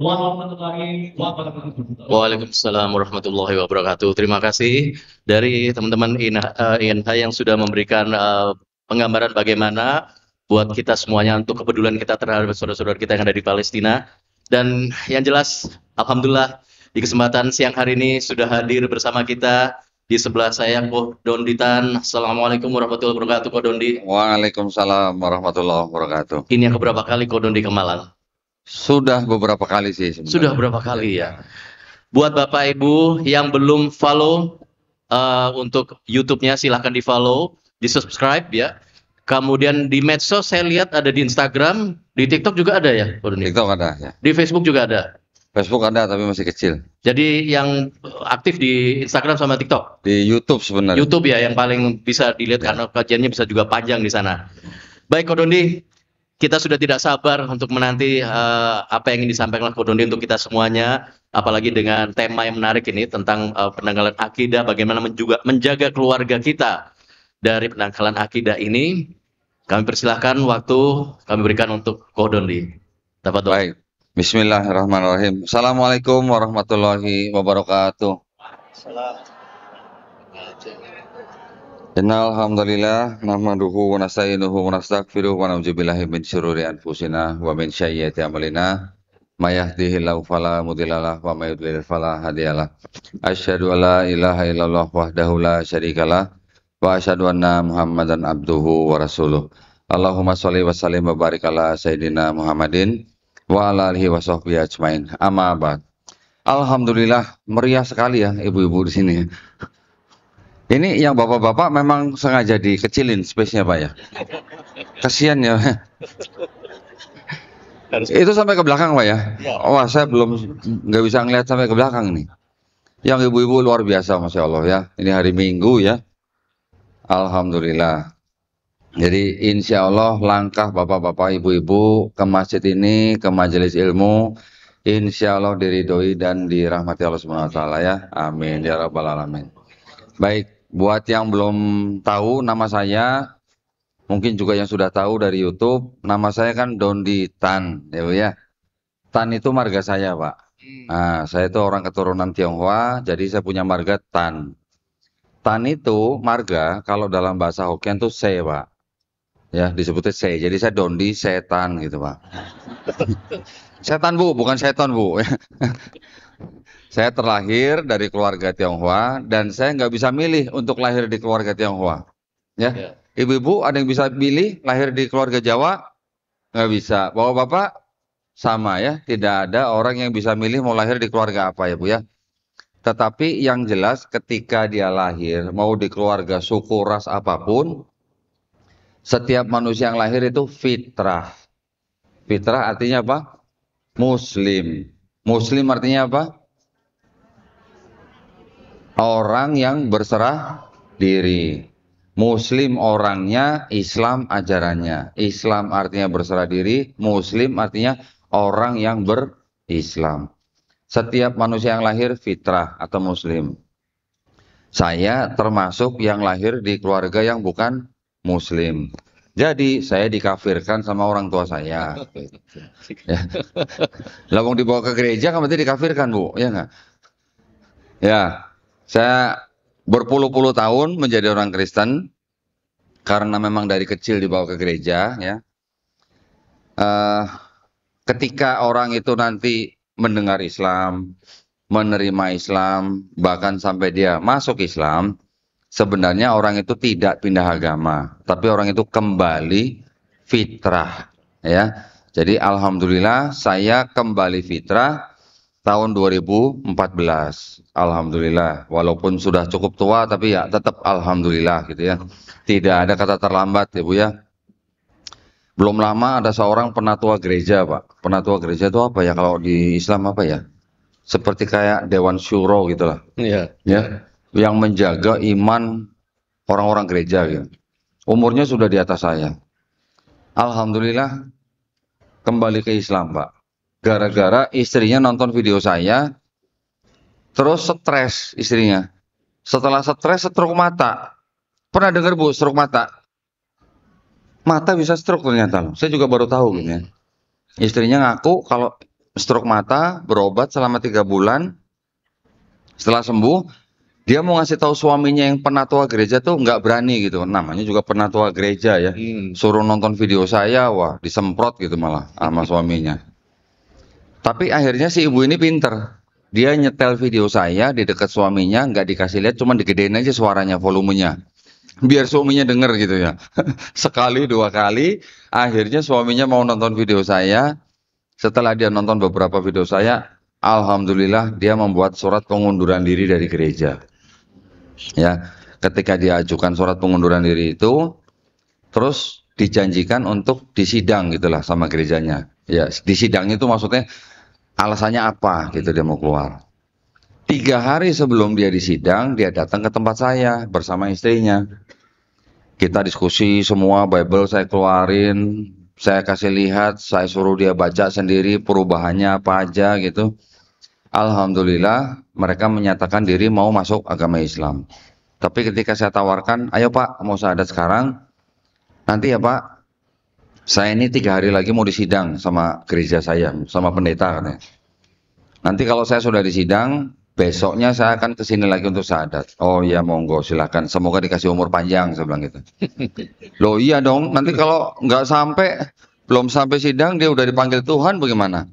warahmatullahi wabarakatuh. Waalaikumsalam warahmatullahi wabarakatuh. Terima kasih dari teman-teman INH yang sudah memberikan penggambaran bagaimana buat kita semuanya untuk kepedulian kita terhadap saudara-saudara kita yang ada di Palestina. Dan yang jelas, alhamdulillah di kesempatan siang hari ini sudah hadir bersama kita di sebelah saya Ko Donditan. Assalamualaikum warahmatullahi wabarakatuh, Ko Dondi. Waalaikumsalam warahmatullahi wabarakatuh. Ini yang keberapa kali Ko Dondi ke Malang? Sudah beberapa kali sih sebenarnya. Sudah berapa kali ya? Buat Bapak Ibu yang belum follow untuk YouTube-nya silahkan di follow, di subscribe ya. Kemudian di medsos saya lihat ada di Instagram, di TikTok juga ada ya, Ko Dondi? TikTok ada ya. Di Facebook juga ada. Facebook ada tapi masih kecil. Jadi yang aktif di Instagram sama TikTok. Di YouTube sebenarnya. YouTube ya yang paling bisa dilihat karena kajiannya bisa juga panjang di sana. Baik Ko Dondi, kita sudah tidak sabar untuk menanti apa yang ingin disampaikan Ko Dondi untuk kita semuanya, apalagi dengan tema yang menarik ini tentang penanggalan akidah, bagaimana juga menjaga keluarga kita dari penanggalan akidah ini. Kami persilahkan waktu kami berikan untuk Ko Dondi. Tafadhol. Baik. Bismillahirrahmanirrahim. Assalamualaikum warahmatullahi wabarakatuh. Innal hamdalillah nahmaduhu wa nasta'inuhu wa nastaghfiruh wa na'udzu billahi min syururi anfusina wa min sayyiati a'malina. May yahdihillahu fala mudhillalah wa may yudlil fala hadiyalah. Asyhadu an la ilaha illallah wahdahu la syarikalah wa asyhadu anna Muhammadan abduhu wa rasuluh. Allahumma shalli wa sallim wa barik ala sayyidina Muhammadin wa ala alihi wa sahbihi ajmain. Amma ba'd. Alhamdulillah meriah sekali ya ibu-ibu di sini. Ini yang bapak-bapak memang sengaja dikecilin space-nya Pak ya. Kasihan ya. Itu sampai ke belakang Pak ya. Wah saya belum nggak bisa ngeliat sampai ke belakang nih. Yang ibu-ibu luar biasa Masya Allah ya. Ini hari Minggu ya. Alhamdulillah. Jadi insya Allah langkah bapak-bapak ibu-ibu ke masjid ini, ke majelis ilmu, insya Allah diridhoi dan dirahmati Allah SWT ya. Amin ya rabbal alamin. Baik, buat yang belum tahu nama saya, mungkin juga yang sudah tahu dari YouTube, nama saya kan Dondi Tan ya Bu ya. Tan itu marga saya Pak. Nah, saya itu orang keturunan Tionghoa, jadi saya punya marga Tan. Tan itu marga kalau dalam bahasa Hokkien itu se Pak. Ya disebutnya se, jadi saya Dondi setan gitu Pak. Setan Bu, bukan seton Bu. Saya terlahir dari keluarga Tionghoa dan saya nggak bisa milih untuk lahir di keluarga Tionghoa. Ya, ibu-ibu ada yang bisa pilih lahir di keluarga Jawa? Nggak bisa. Bapak-bapak sama ya, tidak ada orang yang bisa milih mau lahir di keluarga apa ya Bu ya. Tetapi yang jelas ketika dia lahir mau di keluarga suku ras apapun, setiap manusia yang lahir itu fitrah. Fitrah artinya apa? Muslim. Muslim artinya apa? Orang yang berserah diri. Muslim orangnya, Islam ajarannya. Islam artinya berserah diri, Muslim artinya orang yang berislam. Setiap manusia yang lahir fitrah atau Muslim. Saya termasuk yang lahir di keluarga yang bukan Muslim. Jadi saya dikafirkan sama orang tua saya. Ya. Lawang dibawa ke gereja kan berarti dikafirkan Bu, ya nggak? Ya, saya berpuluh-puluh tahun menjadi orang Kristen karena memang dari kecil dibawa ke gereja. Ya, ketika orang itu nanti mendengar Islam, menerima Islam, bahkan sampai dia masuk Islam. Sebenarnya orang itu tidak pindah agama, tapi orang itu kembali fitrah, ya. Jadi alhamdulillah saya kembali fitrah tahun 2014. Alhamdulillah, walaupun sudah cukup tua, tapi ya tetap alhamdulillah gitu ya. Tidak ada kata terlambat ya Bu ya. Belum lama ada seorang penatua gereja Pak. Penatua gereja itu apa ya kalau di Islam apa ya? Seperti kayak Dewan Syuro gitulah. Iya. Ya. Yang menjaga iman orang-orang gereja gitu. Umurnya sudah di atas saya. Alhamdulillah kembali ke Islam Pak. Gara-gara istrinya nonton video saya, terus stres istrinya. Setelah stres stroke mata. Pernah dengar Bu stroke mata? Mata bisa stroke ternyata loh. Saya juga baru tahu gitu ya. Istrinya ngaku kalau stroke mata, berobat selama 3 bulan. Setelah sembuh, dia mau ngasih tahu suaminya yang penatua gereja tuh nggak berani gitu. Namanya juga penatua gereja ya. Suruh nonton video saya, wah disemprot gitu malah sama suaminya. Tapi akhirnya si ibu ini pinter. Dia nyetel video saya di dekat suaminya, nggak dikasih lihat, cuma digedein aja suaranya, volumenya. Biar suaminya denger gitu ya. Sekali, 2 kali, akhirnya suaminya mau nonton video saya. Setelah dia nonton beberapa video saya, alhamdulillah dia membuat surat pengunduran diri dari gereja. Ya, ketika dia ajukan surat pengunduran diri itu, terus dijanjikan untuk disidang gitulah sama gerejanya. Ya, disidangnya itu maksudnya alasannya apa gitu dia mau keluar. 3 hari sebelum dia disidang, dia datang ke tempat saya bersama istrinya. Kita diskusi semua, Bible saya keluarin, saya kasih lihat, saya suruh dia baca sendiri perubahannya apa aja gitu. Alhamdulillah mereka menyatakan diri mau masuk agama Islam. Tapi ketika saya tawarkan, ayo Pak mau syahadat sekarang, nanti ya Pak, saya ini 3 hari lagi mau disidang sama gereja saya, sama pendeta katanya. Nanti kalau saya sudah disidang, besoknya saya akan kesini lagi untuk syahadat. Oh iya monggo silakan, semoga dikasih umur panjang, saya bilang gitu. Loh iya dong, nanti kalau nggak sampai, belum sampai sidang dia udah dipanggil Tuhan bagaimana?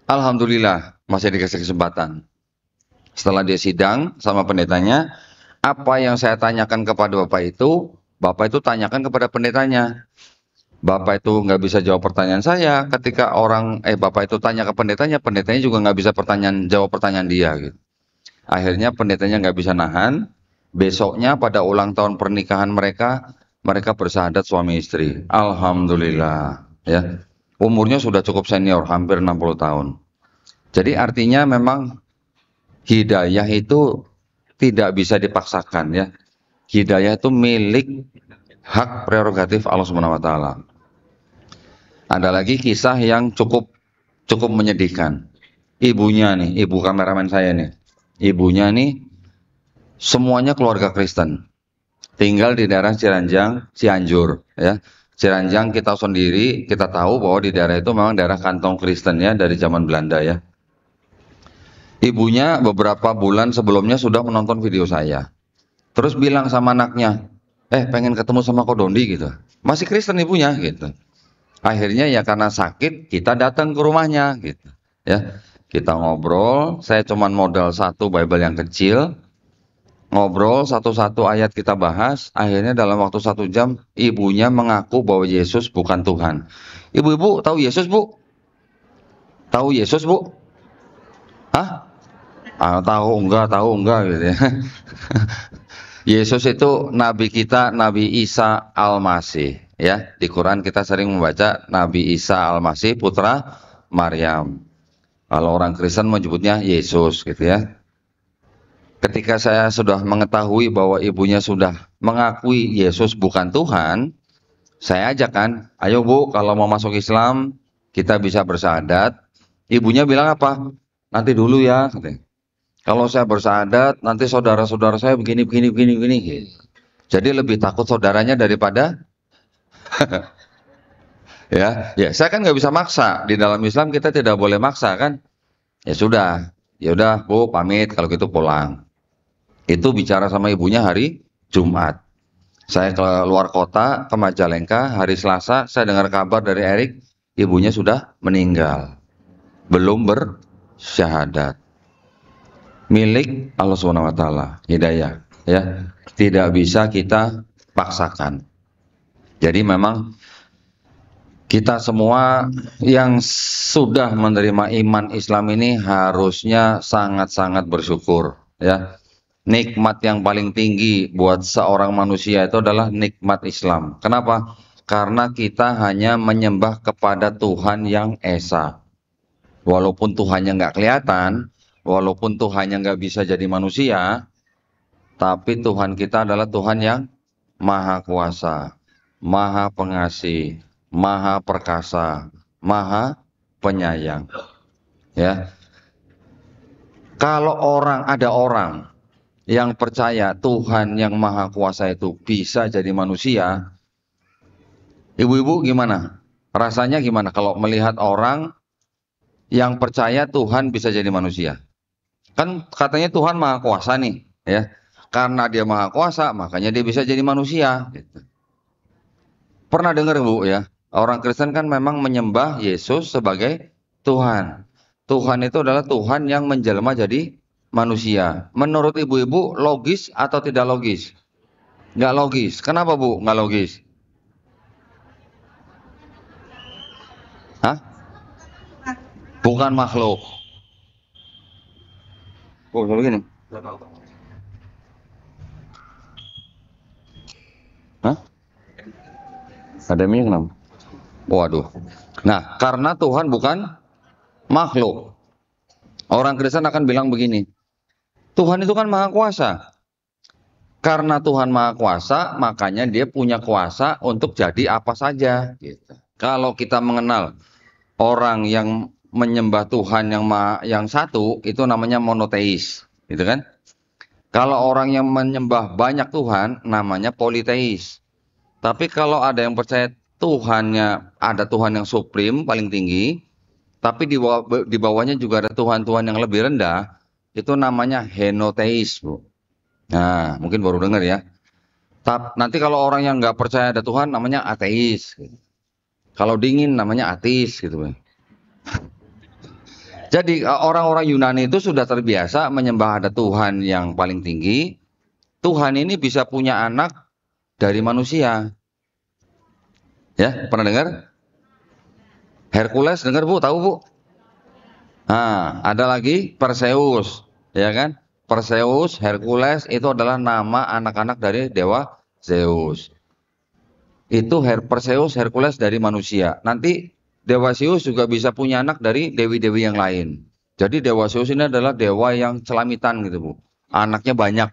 Alhamdulillah masih dikasih kesempatan. Setelah dia sidang sama pendetanya, apa yang saya tanyakan kepada Bapak itu tanyakan kepada pendetanya. Bapak itu nggak bisa jawab pertanyaan saya. Ketika Bapak itu tanya ke pendetanya, pendetanya juga nggak bisa jawab pertanyaan dia. Gitu. Akhirnya pendetanya nggak bisa nahan. Besoknya pada ulang tahun pernikahan mereka bersyahadat suami istri. Alhamdulillah. Ya, umurnya sudah cukup senior, hampir 60 tahun. Jadi artinya memang hidayah itu tidak bisa dipaksakan ya. Hidayah itu milik hak prerogatif Allah Subhanahu wa taala. Ada lagi kisah yang cukup menyedihkan. Ibunya nih, ibu kameramen saya nih. Ibunya nih semuanya keluarga Kristen. Tinggal di daerah Cianjur ya. Ciranjang kita sendiri, kita tahu bahwa di daerah itu memang daerah kantong Kristen ya dari zaman Belanda ya. Ibunya beberapa bulan sebelumnya sudah menonton video saya. Terus bilang sama anaknya, pengen ketemu sama Kodondi gitu. Masih Kristen ibunya gitu. Akhirnya ya karena sakit kita datang ke rumahnya gitu. Ya, kita ngobrol. Saya cuman modal 1 Bible yang kecil. Ngobrol satu-satu ayat kita bahas. Akhirnya dalam waktu 1 jam ibunya mengaku bahwa Yesus bukan Tuhan. Ibu-ibu tahu Yesus bu? Tahu Yesus bu? Hah? Tahu enggak gitu ya. Yesus itu nabi kita, Nabi Isa Al-Masih ya. Di Quran kita sering membaca Nabi Isa Al-Masih putra Maryam. Kalau orang Kristen menyebutnya Yesus gitu ya. Ketika saya sudah mengetahui bahwa ibunya sudah mengakui Yesus bukan Tuhan, saya ajakkan, ayo bu kalau mau masuk Islam kita bisa bersyahadat. Ibunya bilang apa? Nanti dulu ya katanya. Kalau saya bersyahadat, nanti saudara-saudara saya begini. Jadi lebih takut saudaranya daripada ya. Saya kan nggak bisa maksa. Di dalam Islam kita tidak boleh maksa kan? Ya udah bu pamit kalau gitu pulang. Itu bicara sama ibunya hari Jumat. Saya ke luar kota ke Majalengka hari Selasa. Saya dengar kabar dari Erik, ibunya sudah meninggal, belum bersyahadat. Milik Allah Subhanahu wa taala, hidayah ya. Tidak bisa kita paksakan. Jadi memang kita semua yang sudah menerima iman Islam ini harusnya sangat-sangat bersyukur ya. Nikmat yang paling tinggi buat seorang manusia itu adalah nikmat Islam. Kenapa? Karena kita hanya menyembah kepada Tuhan yang Esa. Walaupun Tuhannya nggak kelihatan, walaupun Tuhannya nggak bisa jadi manusia, tapi Tuhan kita adalah Tuhan yang Maha Kuasa, Maha Pengasih, Maha Perkasa, Maha Penyayang. Ya, kalau ada orang yang percaya Tuhan yang Maha Kuasa itu bisa jadi manusia, ibu-ibu gimana? Rasanya gimana kalau melihat orang yang percaya Tuhan bisa jadi manusia. Kan katanya Tuhan Maha Kuasa nih, ya. Karena dia Maha Kuasa, makanya dia bisa jadi manusia. Gitu. Pernah dengar Bu ya, orang Kristen kan memang menyembah Yesus sebagai Tuhan. Tuhan itu adalah Tuhan yang menjelma jadi manusia. Menurut ibu-ibu logis atau tidak logis? Nggak logis. Kenapa Bu nggak logis? Hah? Bukan makhluk. Oh, begini. Hah? Ada minyak kenapa? Waduh. Nah, karena Tuhan bukan makhluk. Orang Kristen akan bilang begini, Tuhan itu kan Maha Kuasa. Karena Tuhan Maha Kuasa, makanya dia punya kuasa untuk jadi apa saja. Gitu. Kalau kita mengenal orang yang menyembah Tuhan yang satu, itu namanya monoteis. Gitu kan? Kalau orang yang menyembah banyak Tuhan, namanya politeis. Tapi kalau ada yang percaya Tuhannya, ada Tuhan yang supreme, paling tinggi, tapi di bawahnya juga ada Tuhan-Tuhan yang lebih rendah, itu namanya henoteis, Bu. Nah, mungkin baru dengar ya. Nanti kalau orang yang nggak percaya ada Tuhan, namanya ateis. Kalau dingin, namanya ateis, gitu, Bu. Jadi orang-orang Yunani itu sudah terbiasa menyembah ada Tuhan yang paling tinggi. Tuhan ini bisa punya anak dari manusia. Ya, pernah dengar? Hercules, dengar Bu? Tahu Bu? Nah, ada lagi Perseus, ya kan? Perseus, Hercules itu adalah nama anak-anak dari dewa Zeus. Itu Perseus, Hercules dari manusia. Nanti dewa Zeus juga bisa punya anak dari dewi-dewi yang lain. Jadi dewa Zeus ini adalah dewa yang celamitan gitu Bu. Anaknya banyak,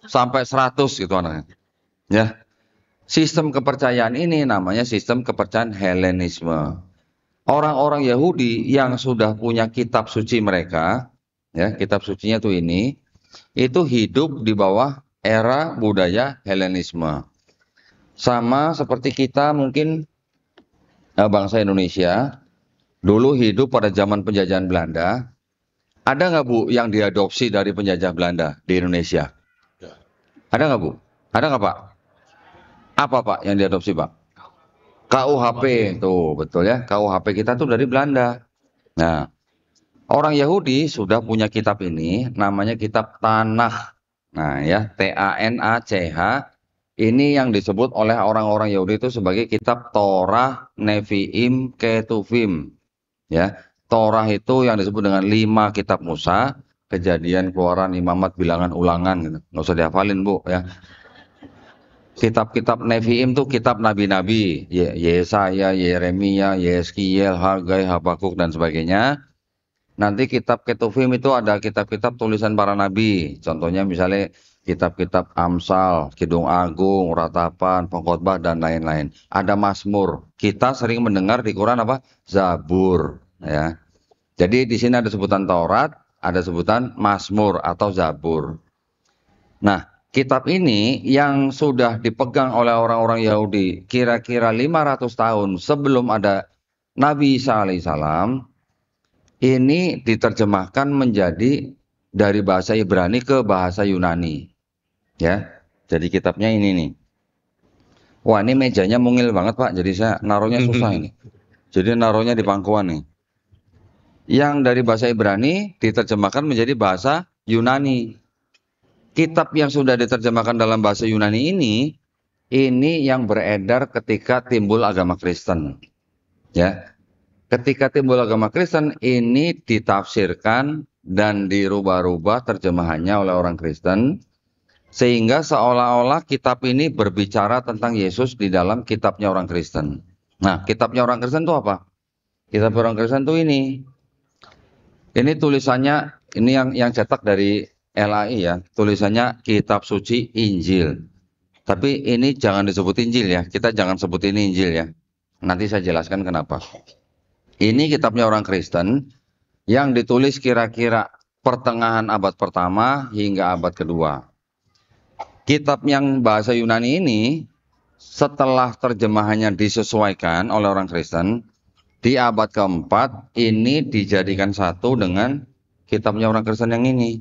sampai 100 gitu anaknya. Ya, sistem kepercayaan ini namanya sistem kepercayaan Helenisme. Orang-orang Yahudi yang sudah punya kitab suci mereka, ya kitab sucinya tuh ini, itu hidup di bawah era budaya Helenisme. Sama seperti kita mungkin bangsa Indonesia, dulu hidup pada zaman penjajahan Belanda. Ada nggak Bu yang diadopsi dari penjajah Belanda di Indonesia? Ada nggak Bu? Ada nggak Pak? Apa Pak yang diadopsi Pak? KUHP, tuh betul ya, KUHP kita tuh dari Belanda. Nah, orang Yahudi sudah punya kitab ini, namanya kitab Tanakh. Nah ya, TANACH, ini yang disebut oleh orang-orang Yahudi itu sebagai kitab Torah, Nevi'im, Ketuvim. Ya, Torah itu yang disebut dengan 5 kitab Musa, Kejadian, Keluaran, Imamat, Bilangan, Ulangan. Gitu. Nggak usah dihafalin Bu ya. Kitab-kitab Nevi'im itu kitab nabi-nabi, Yesaya, Yeremia, Yeskiel, Hagai, Habakuk, dan sebagainya. Nanti kitab Ketuvim itu ada kitab-kitab tulisan para nabi. Contohnya misalnya kitab-kitab Amsal, Kidung Agung, Ratapan, Pengkhotbah, dan lain-lain. Ada Mazmur. Kita sering mendengar di Quran apa? Zabur. Ya. Jadi di sini ada sebutan Taurat, ada sebutan Mazmur atau Zabur. Nah, kitab ini yang sudah dipegang oleh orang-orang Yahudi kira-kira 500 tahun sebelum ada Nabi Isa alaihissalam, ini diterjemahkan menjadi dari bahasa Ibrani ke bahasa Yunani. Ya, jadi kitabnya ini nih. Wah, ini mejanya mungil banget Pak, jadi saya naruhnya susah ini. Jadi naruhnya di pangkuan nih. Yang dari bahasa Ibrani diterjemahkan menjadi bahasa Yunani. Kitab yang sudah diterjemahkan dalam bahasa Yunani ini yang beredar ketika timbul agama Kristen. Ya, ketika timbul agama Kristen ini ditafsirkan dan dirubah-rubah terjemahannya oleh orang Kristen, sehingga seolah-olah kitab ini berbicara tentang Yesus di dalam kitabnya orang Kristen. Nah, kitabnya orang Kristen itu apa? Kitab orang Kristen itu ini. Ini tulisannya, ini yang cetak dari LAI ya, tulisannya Kitab Suci Injil. Tapi ini jangan disebut Injil ya, kita jangan sebut ini Injil ya. Nanti saya jelaskan kenapa. Ini kitabnya orang Kristen yang ditulis kira-kira pertengahan abad pertama hingga abad kedua. Kitab yang bahasa Yunani ini setelah terjemahannya disesuaikan oleh orang Kristen, Di abad keempat ini dijadikan satu dengan kitabnya orang Kristen yang ini.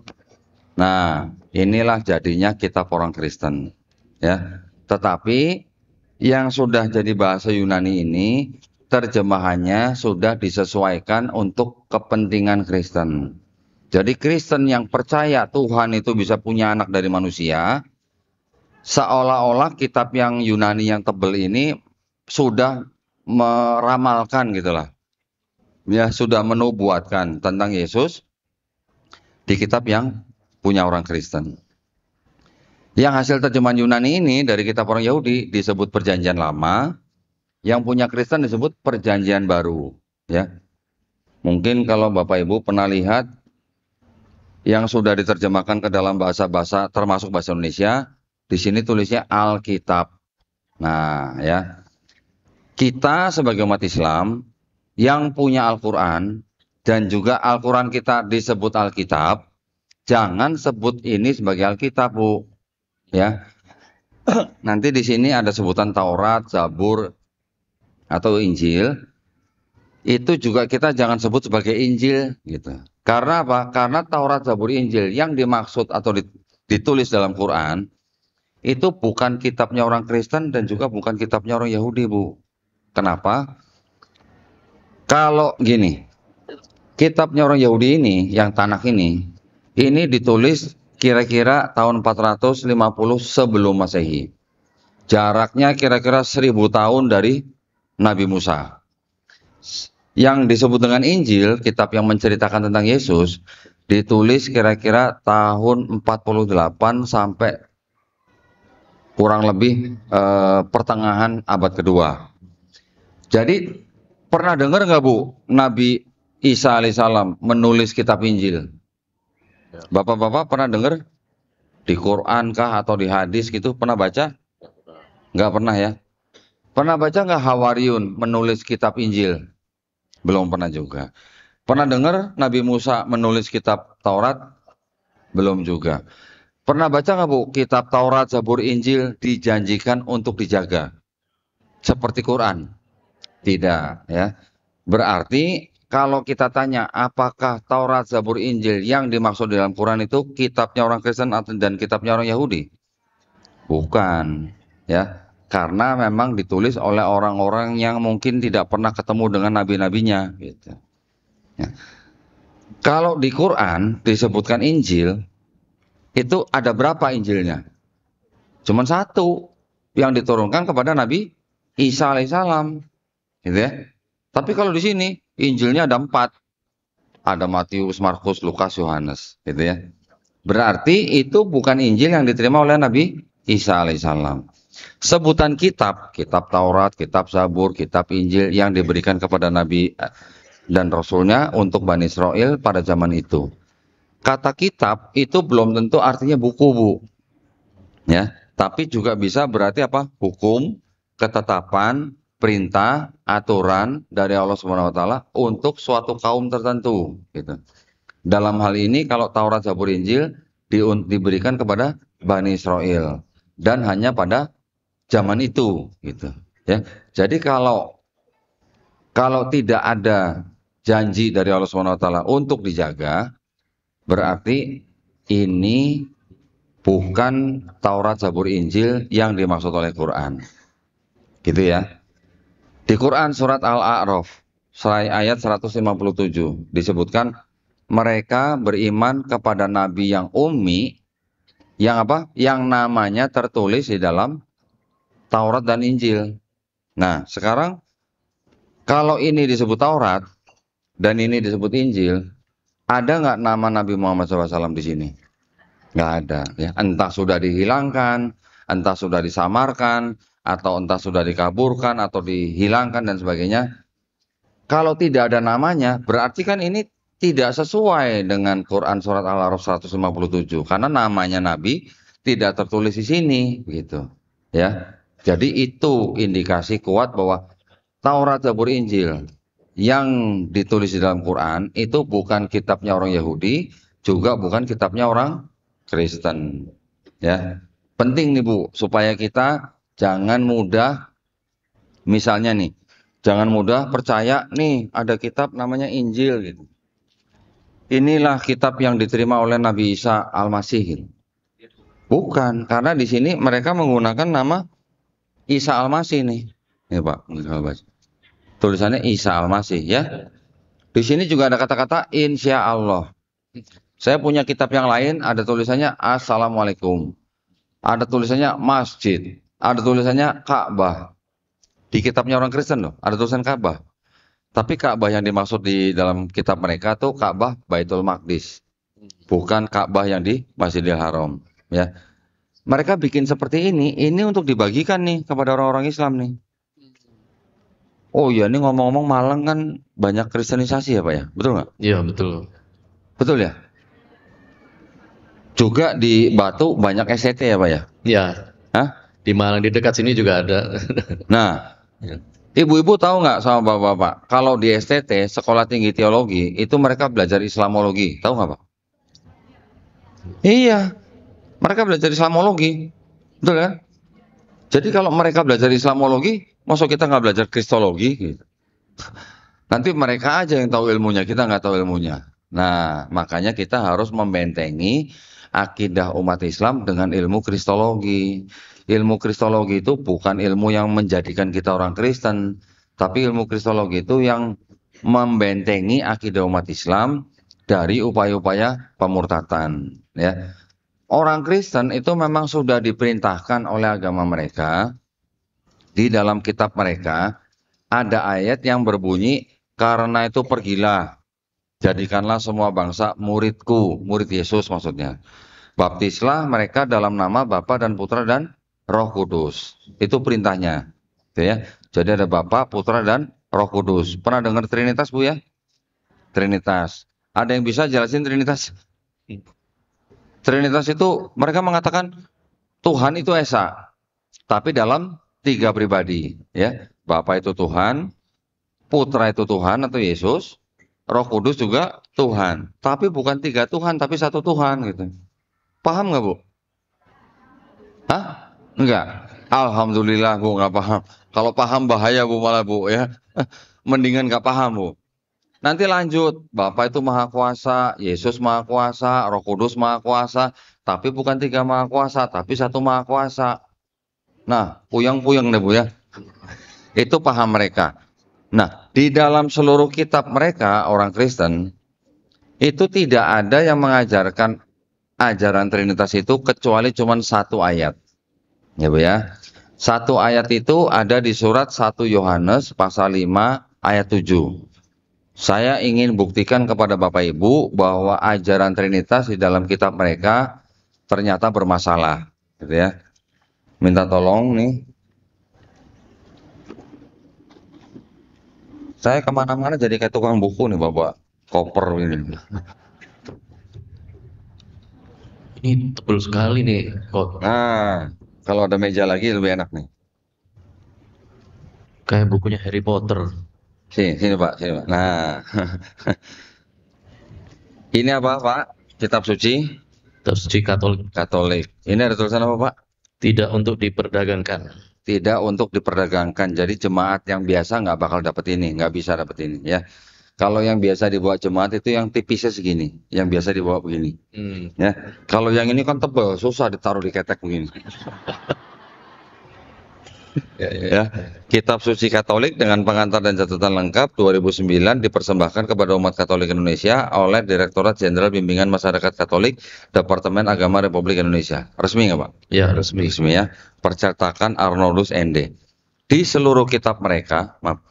Nah, inilah jadinya kitab orang Kristen. Ya, tetapi yang sudah jadi bahasa Yunani ini terjemahannya sudah disesuaikan untuk kepentingan Kristen. Jadi Kristen yang percaya Tuhan itu bisa punya anak dari manusia, seolah-olah kitab yang Yunani yang tebel ini sudah meramalkan gitulah. Ya, sudah menubuatkan tentang Yesus di kitab yang punya orang Kristen. Yang hasil terjemahan Yunani ini dari kitab orang Yahudi disebut Perjanjian Lama, yang punya Kristen disebut Perjanjian Baru. Ya, mungkin kalau Bapak Ibu pernah lihat yang sudah diterjemahkan ke dalam bahasa-bahasa termasuk bahasa Indonesia, di sini tulisnya Alkitab. Nah, ya, kita sebagai umat Islam yang punya Al-Quran dan juga Al-Quran kita disebut Alkitab, jangan sebut ini sebagai Alkitab, Bu. Ya, nanti di sini ada sebutan Taurat, Zabur, atau Injil. Itu juga kita jangan sebut sebagai Injil, gitu. Karena apa? Karena Taurat, Zabur, Injil yang dimaksud atau ditulis dalam Quran itu bukan kitabnya orang Kristen dan juga bukan kitabnya orang Yahudi, Bu. Kenapa? Kalau gini, kitabnya orang Yahudi ini, yang Tanakh ini ditulis kira-kira tahun 450 sebelum Masehi. Jaraknya kira-kira 1000 tahun dari Nabi Musa. Yang disebut dengan Injil, kitab yang menceritakan tentang Yesus, ditulis kira-kira tahun 48 sampai kurang lebih pertengahan abad kedua. Jadi pernah dengar nggak, Bu, Nabi Isa alaihissalam menulis kitab Injil? Bapak-bapak pernah dengar di Quran kah atau di hadis gitu? Pernah baca? Nggak pernah ya? Pernah baca nggak Hawariyun menulis kitab Injil? Belum pernah juga. Pernah dengar Nabi Musa menulis kitab Taurat? Belum juga. Pernah baca nggak, Bu, kitab Taurat, Zabur, Injil dijanjikan untuk dijaga seperti Quran? Tidak, ya. Berarti kalau kita tanya apakah Taurat, Zabur, Injil yang dimaksud dalam Quran itu kitabnya orang Kristen dan kitabnya orang Yahudi? Bukan, ya. Karena memang ditulis oleh orang-orang yang mungkin tidak pernah ketemu dengan nabi-nabinya, gitu. Ya. Kalau di Quran disebutkan Injil, itu ada berapa Injilnya? Cuman satu yang diturunkan kepada Nabi Isa alaihissalam, gitu ya. Tapi kalau di sini Injilnya ada 4, ada Matius, Markus, Lukas, Yohanes, gitu ya. Berarti itu bukan Injil yang diterima oleh Nabi Isa alaihissalam. Sebutan kitab, kitab Taurat, kitab Zabur, kitab Injil yang diberikan kepada Nabi dan Rasulnya untuk Bani Israel pada zaman itu. Kata kitab itu belum tentu artinya buku, Bu. Ya, tapi juga bisa berarti apa? Hukum, ketetapan, perintah, aturan dari Allah Subhanahu wa taala untuk suatu kaum tertentu, gitu. Dalam hal ini kalau Taurat, Zabur, Injil diberikan kepada Bani Israel dan hanya pada zaman itu, gitu. Ya. Jadi kalau tidak ada janji dari Allah Subhanahu wa taala untuk dijaga, berarti ini bukan Taurat, Zabur, Injil yang dimaksud oleh Quran. Gitu ya. Di Quran surat Al-A'raf, ayat 157 disebutkan mereka beriman kepada nabi yang ummi, yang apa? Yang namanya tertulis di dalam Taurat dan Injil. Nah, sekarang kalau ini disebut Taurat dan ini disebut Injil, ada nggak nama Nabi Muhammad SAW di sini? Nggak ada. Ya. Entah sudah dihilangkan, entah sudah disamarkan, atau entah sudah dikaburkan, atau dihilangkan dan sebagainya. Kalau tidak ada namanya, berarti kan ini tidak sesuai dengan Quran surat Al-A'raf 157. Karena namanya Nabi tidak tertulis di sini, gitu. Ya. Jadi itu indikasi kuat bahwa Taurat, Zabur, Injil yang ditulis di dalam Quran itu bukan kitabnya orang Yahudi, juga bukan kitabnya orang Kristen. Ya, penting nih, Bu, supaya kita jangan mudah, misalnya nih, Jangan mudah percaya nih ada kitab namanya Injil gitu. Inilah kitab yang diterima oleh Nabi Isa Al-Masih gitu. Bukan, karena di sini mereka menggunakan nama Isa Al-Masih nih. Nih Pak, tulisannya Isa Al-Masih ya. Di sini juga ada kata-kata insya Allah. Saya punya kitab yang lain, ada tulisannya Assalamualaikum. Ada tulisannya masjid. Ada tulisannya Ka'bah. Di kitabnya orang Kristen loh, ada tulisan Ka'bah. Tapi Ka'bah yang dimaksud di dalam kitab mereka tuh Ka'bah Baitul Maqdis. Bukan Ka'bah yang di Masjidil Haram. Ya. Mereka bikin seperti ini untuk dibagikan nih kepada orang-orang Islam nih. Oh iya, ini ngomong-ngomong Malang kan banyak kristenisasi ya Pak ya? Betul nggak? Iya, betul. Betul ya? Juga di Batu banyak STT ya Pak ya? Iya. Hah? Di Malang di dekat sini juga ada. Nah, ibu-ibu tahu nggak sama bapak-bapak? Kalau di STT, Sekolah Tinggi Teologi, itu mereka belajar Islamologi. Tahu nggak Pak? Iya, mereka belajar Islamologi. Betul kan? Jadi kalau mereka belajar Islamologi, masuk kita nggak belajar Kristologi? Gitu. Nanti mereka aja yang tahu ilmunya, kita nggak tahu ilmunya. Nah, makanya kita harus membentengi akidah umat Islam dengan ilmu Kristologi. Ilmu Kristologi itu bukan ilmu yang menjadikan kita orang Kristen, tapi ilmu Kristologi itu yang membentengi akidah umat Islam dari upaya-upaya pemurtatan. Ya. Orang Kristen itu memang sudah diperintahkan oleh agama mereka, di dalam kitab mereka ada ayat yang berbunyi, karena itu pergilah, jadikanlah semua bangsa muridku, murid Yesus maksudnya. Baptislah mereka dalam nama Bapa dan Putra dan Roh Kudus. Itu perintahnya. Gitu ya. Jadi ada Bapa, Putra dan Roh Kudus. Pernah dengar Trinitas Bu ya? Trinitas. Ada yang bisa jelasin Trinitas? Trinitas itu mereka mengatakan Tuhan itu Esa, tapi dalam 3 pribadi, ya. Bapa itu Tuhan, Putra itu Tuhan atau Yesus, Roh Kudus juga Tuhan. Tapi bukan 3 Tuhan, tapi 1 Tuhan gitu. Paham nggak Bu? Hah? Enggak. Alhamdulillah Bu nggak paham. Kalau paham bahaya Bu malah Bu ya. Mendingan nggak paham Bu. Nanti lanjut, Bapa itu Maha Kuasa, Yesus Maha Kuasa, Roh Kudus Maha Kuasa, tapi bukan 3 Maha Kuasa, tapi 1 Maha Kuasa. Nah, puyeng-puyeng deh Bu ya. Itu paham mereka. Nah, di dalam seluruh kitab mereka, orang Kristen, itu tidak ada yang mengajarkan ajaran Trinitas itu kecuali cuma 1 ayat. Ya Bu ya. 1 ayat itu ada di surat 1 Yohanes pasal 5 ayat 7. Saya ingin buktikan kepada Bapak Ibu bahwa ajaran Trinitas di dalam kitab mereka ternyata bermasalah, gitu ya. Minta tolong nih. Saya kemana-mana jadi kayak tukang buku nih Bapak, koper ini. Ini tebel sekali nih kok. Nah, kalau ada meja lagi lebih enak nih. Kayak bukunya Harry Potter. Sini Pak, sini Pak. Nah, ini apa Pak? Kitab suci Kitab suci Katolik. Katolik. Ini ada tulisan apa Pak? Tidak untuk diperdagangkan. Tidak untuk diperdagangkan. Jadi jemaat yang biasa nggak bakal dapat ini, nggak bisa dapat ini ya. Kalau yang biasa dibawa jemaat itu yang tipisnya segini, yang biasa dibawa begini. Ya. Kalau yang ini kan tebal, susah ditaruh di ketek begini. Ya. Kitab Suci Katolik dengan pengantar dan catatan lengkap 2009 dipersembahkan kepada umat Katolik Indonesia oleh Direktorat Jenderal Bimbingan Masyarakat Katolik Departemen Agama Republik Indonesia. Resmi nggak Pak? Ya, resmi. Resmi ya. Percetakan Arnoldus ND. Di seluruh kitab mereka, maaf,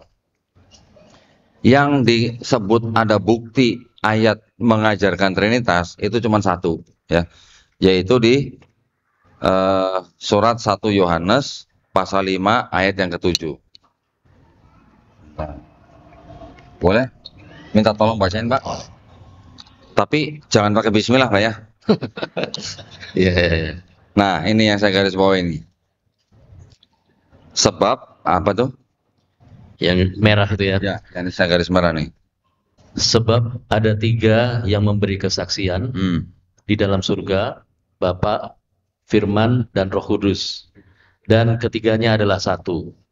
yang disebut ada bukti ayat mengajarkan Trinitas itu cuma 1 ya, yaitu di surat 1 Yohanes pasal 5 ayat yang ke-7. Nah, boleh minta tolong bacain Pak, tapi jangan pakai bismillah Pak ya. Iya. Nah, ini yang saya garis bawah ini. Sebab apa tuh? Yang merah itu ya. Ya, yang saya garis merah nih. Sebab ada 3 yang memberi kesaksian di dalam surga, Bapa, Firman, dan Roh Kudus. Dan ketiganya adalah 1.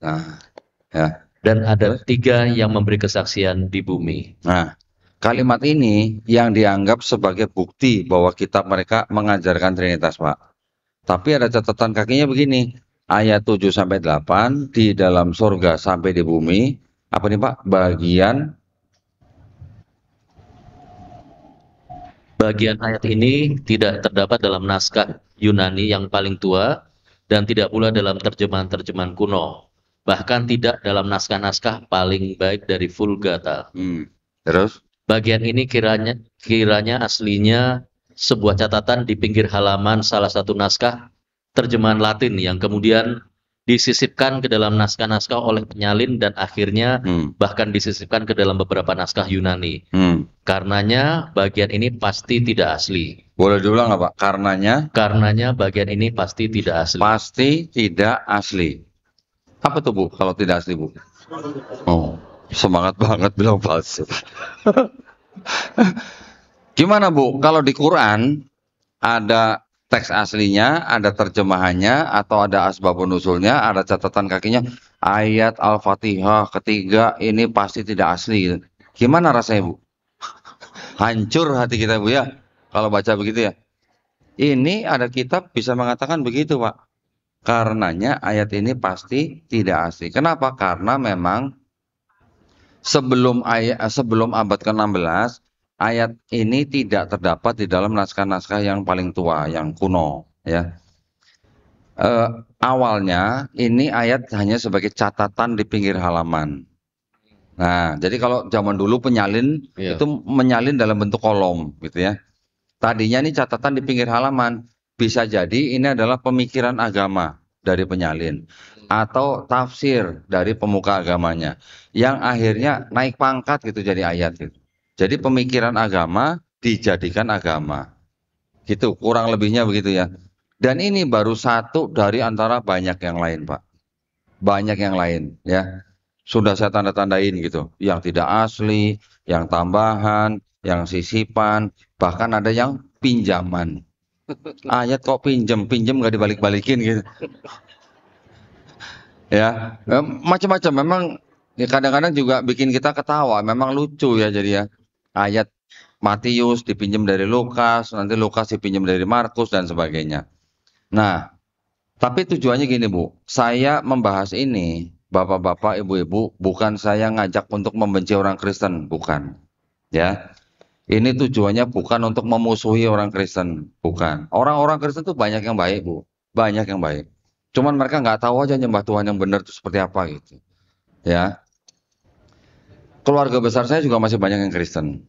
Nah, ya. Dan ada 3 yang memberi kesaksian di bumi. Nah, kalimat ini yang dianggap sebagai bukti bahwa kitab mereka mengajarkan Trinitas, Pak. Tapi ada catatan kakinya begini, ayat 7 sampai 8 di dalam surga sampai di bumi, apa nih Pak? Bagian ayat ini tidak terdapat dalam naskah Yunani yang paling tua dan tidak pula dalam terjemahan-terjemahan kuno. Bahkan tidak dalam naskah-naskah paling baik dari Vulgata. Terus? Bagian ini kiranya aslinya sebuah catatan di pinggir halaman salah satu naskah terjemahan Latin yang kemudian disisipkan ke dalam naskah-naskah oleh penyalin dan akhirnya bahkan disisipkan ke dalam beberapa naskah Yunani. Karenanya bagian ini pasti tidak asli. Boleh diulang nggak Pak? Karenanya bagian ini pasti tidak asli. Pasti tidak asli. Apa tuh Bu kalau tidak asli Bu? Oh, semangat banget bilang palsu. Gimana Bu? Kalau di Quran ada teks aslinya, ada terjemahannya, atau ada asbabun nusulnya, ada catatan kakinya, ayat Al-Fatihah ketiga ini pasti tidak asli. Gimana rasanya Bu? Hancur hati kita Bu ya, kalau baca begitu ya. Ini ada kitab bisa mengatakan begitu Pak. Karenanya ayat ini pasti tidak asli. Kenapa? Karena memang sebelum abad ke-16, ayat ini tidak terdapat di dalam naskah-naskah yang paling tua, yang kuno, ya. Awalnya ini ayat hanya sebagai catatan di pinggir halaman. Nah, jadi kalau zaman dulu penyalin itu menyalin dalam bentuk kolom, gitu ya. Tadinya ini catatan di pinggir halaman. Bisa jadi ini adalah pemikiran agama dari penyalin atau tafsir dari pemuka agamanya yang akhirnya naik pangkat gitu jadi ayat gitu. Jadi pemikiran agama dijadikan agama. Gitu, kurang lebihnya begitu ya. Dan ini baru satu dari antara banyak yang lain, Pak. Banyak yang lain ya. Sudah saya tanda-tandain gitu. Yang tidak asli, yang tambahan, yang sisipan, bahkan ada yang pinjaman. Ayat kok pinjem nggak dibalik-balikin gitu. Ya, macam-macam. Memang ya kadang-kadang juga bikin kita ketawa. Memang lucu ya jadi ya. Ayat Matius dipinjam dari Lukas, nanti Lukas dipinjam dari Markus dan sebagainya. Nah, tapi tujuannya gini Bu, saya membahas ini, bapak-bapak, ibu-ibu, bukan saya ngajak untuk membenci orang Kristen, bukan. Ya, ini tujuannya bukan untuk memusuhi orang Kristen, bukan. Orang-orang Kristen itu banyak yang baik Bu, banyak yang baik. Cuman mereka nggak tahu aja nyembah Tuhan yang benar itu seperti apa gitu. Ya, keluarga besar saya juga masih banyak yang Kristen.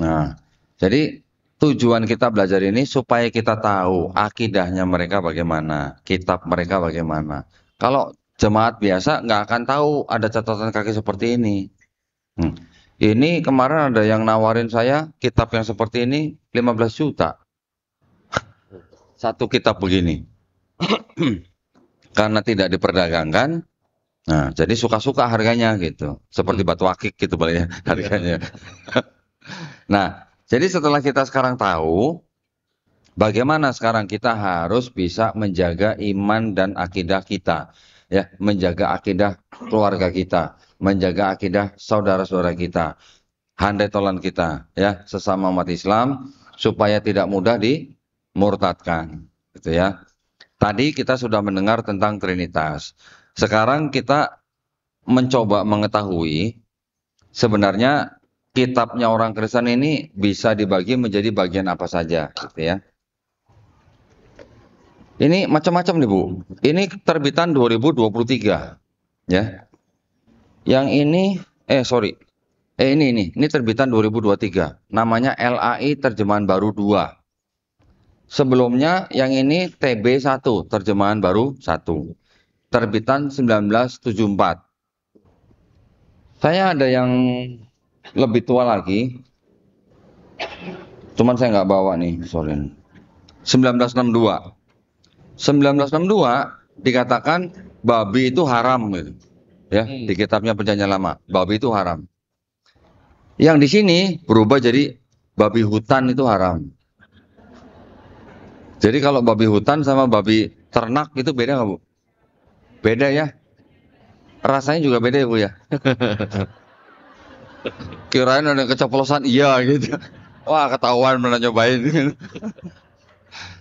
Nah, jadi tujuan kita belajar ini supaya kita tahu akidahnya mereka bagaimana, kitab mereka bagaimana. Kalau jemaat biasa nggak akan tahu ada catatan kaki seperti ini. Ini kemarin ada yang nawarin saya kitab yang seperti ini 15 juta. Satu kitab begini. Karena tidak diperdagangkan. Nah, jadi suka-suka harganya gitu. Seperti batu akik gitu paling ya harganya. Nah, jadi setelah kita sekarang tahu bagaimana sekarang kita harus bisa menjaga iman dan akidah kita, ya, menjaga akidah keluarga kita, menjaga akidah saudara-saudara kita, handai tolan kita, ya, sesama umat Islam supaya tidak mudah dimurtadkan, gitu ya. Tadi kita sudah mendengar tentang Trinitas. Sekarang kita mencoba mengetahui sebenarnya kitabnya orang Kristen ini bisa dibagi menjadi bagian apa saja, gitu ya. Ini macam-macam nih Bu. Ini terbitan 2023, ya. Yang ini, ini terbitan 2023. Namanya LAI Terjemahan Baru 2. Sebelumnya yang ini TB1, Terjemahan Baru 1. Terbitan 1974. Saya ada yang lebih tua lagi. Cuman saya nggak bawa nih, sorry. 1962. 1962 dikatakan babi itu haram gitu. Ya, di kitabnya Perjanjian Lama, babi itu haram. Yang di sini berubah jadi babi hutan itu haram. Jadi kalau babi hutan sama babi ternak itu beda nggak Bu? Beda ya? rasanya juga beda ya Bu ya. Kirain ada keceplosan, iya gitu. Wah ketahuan pernah nyobain.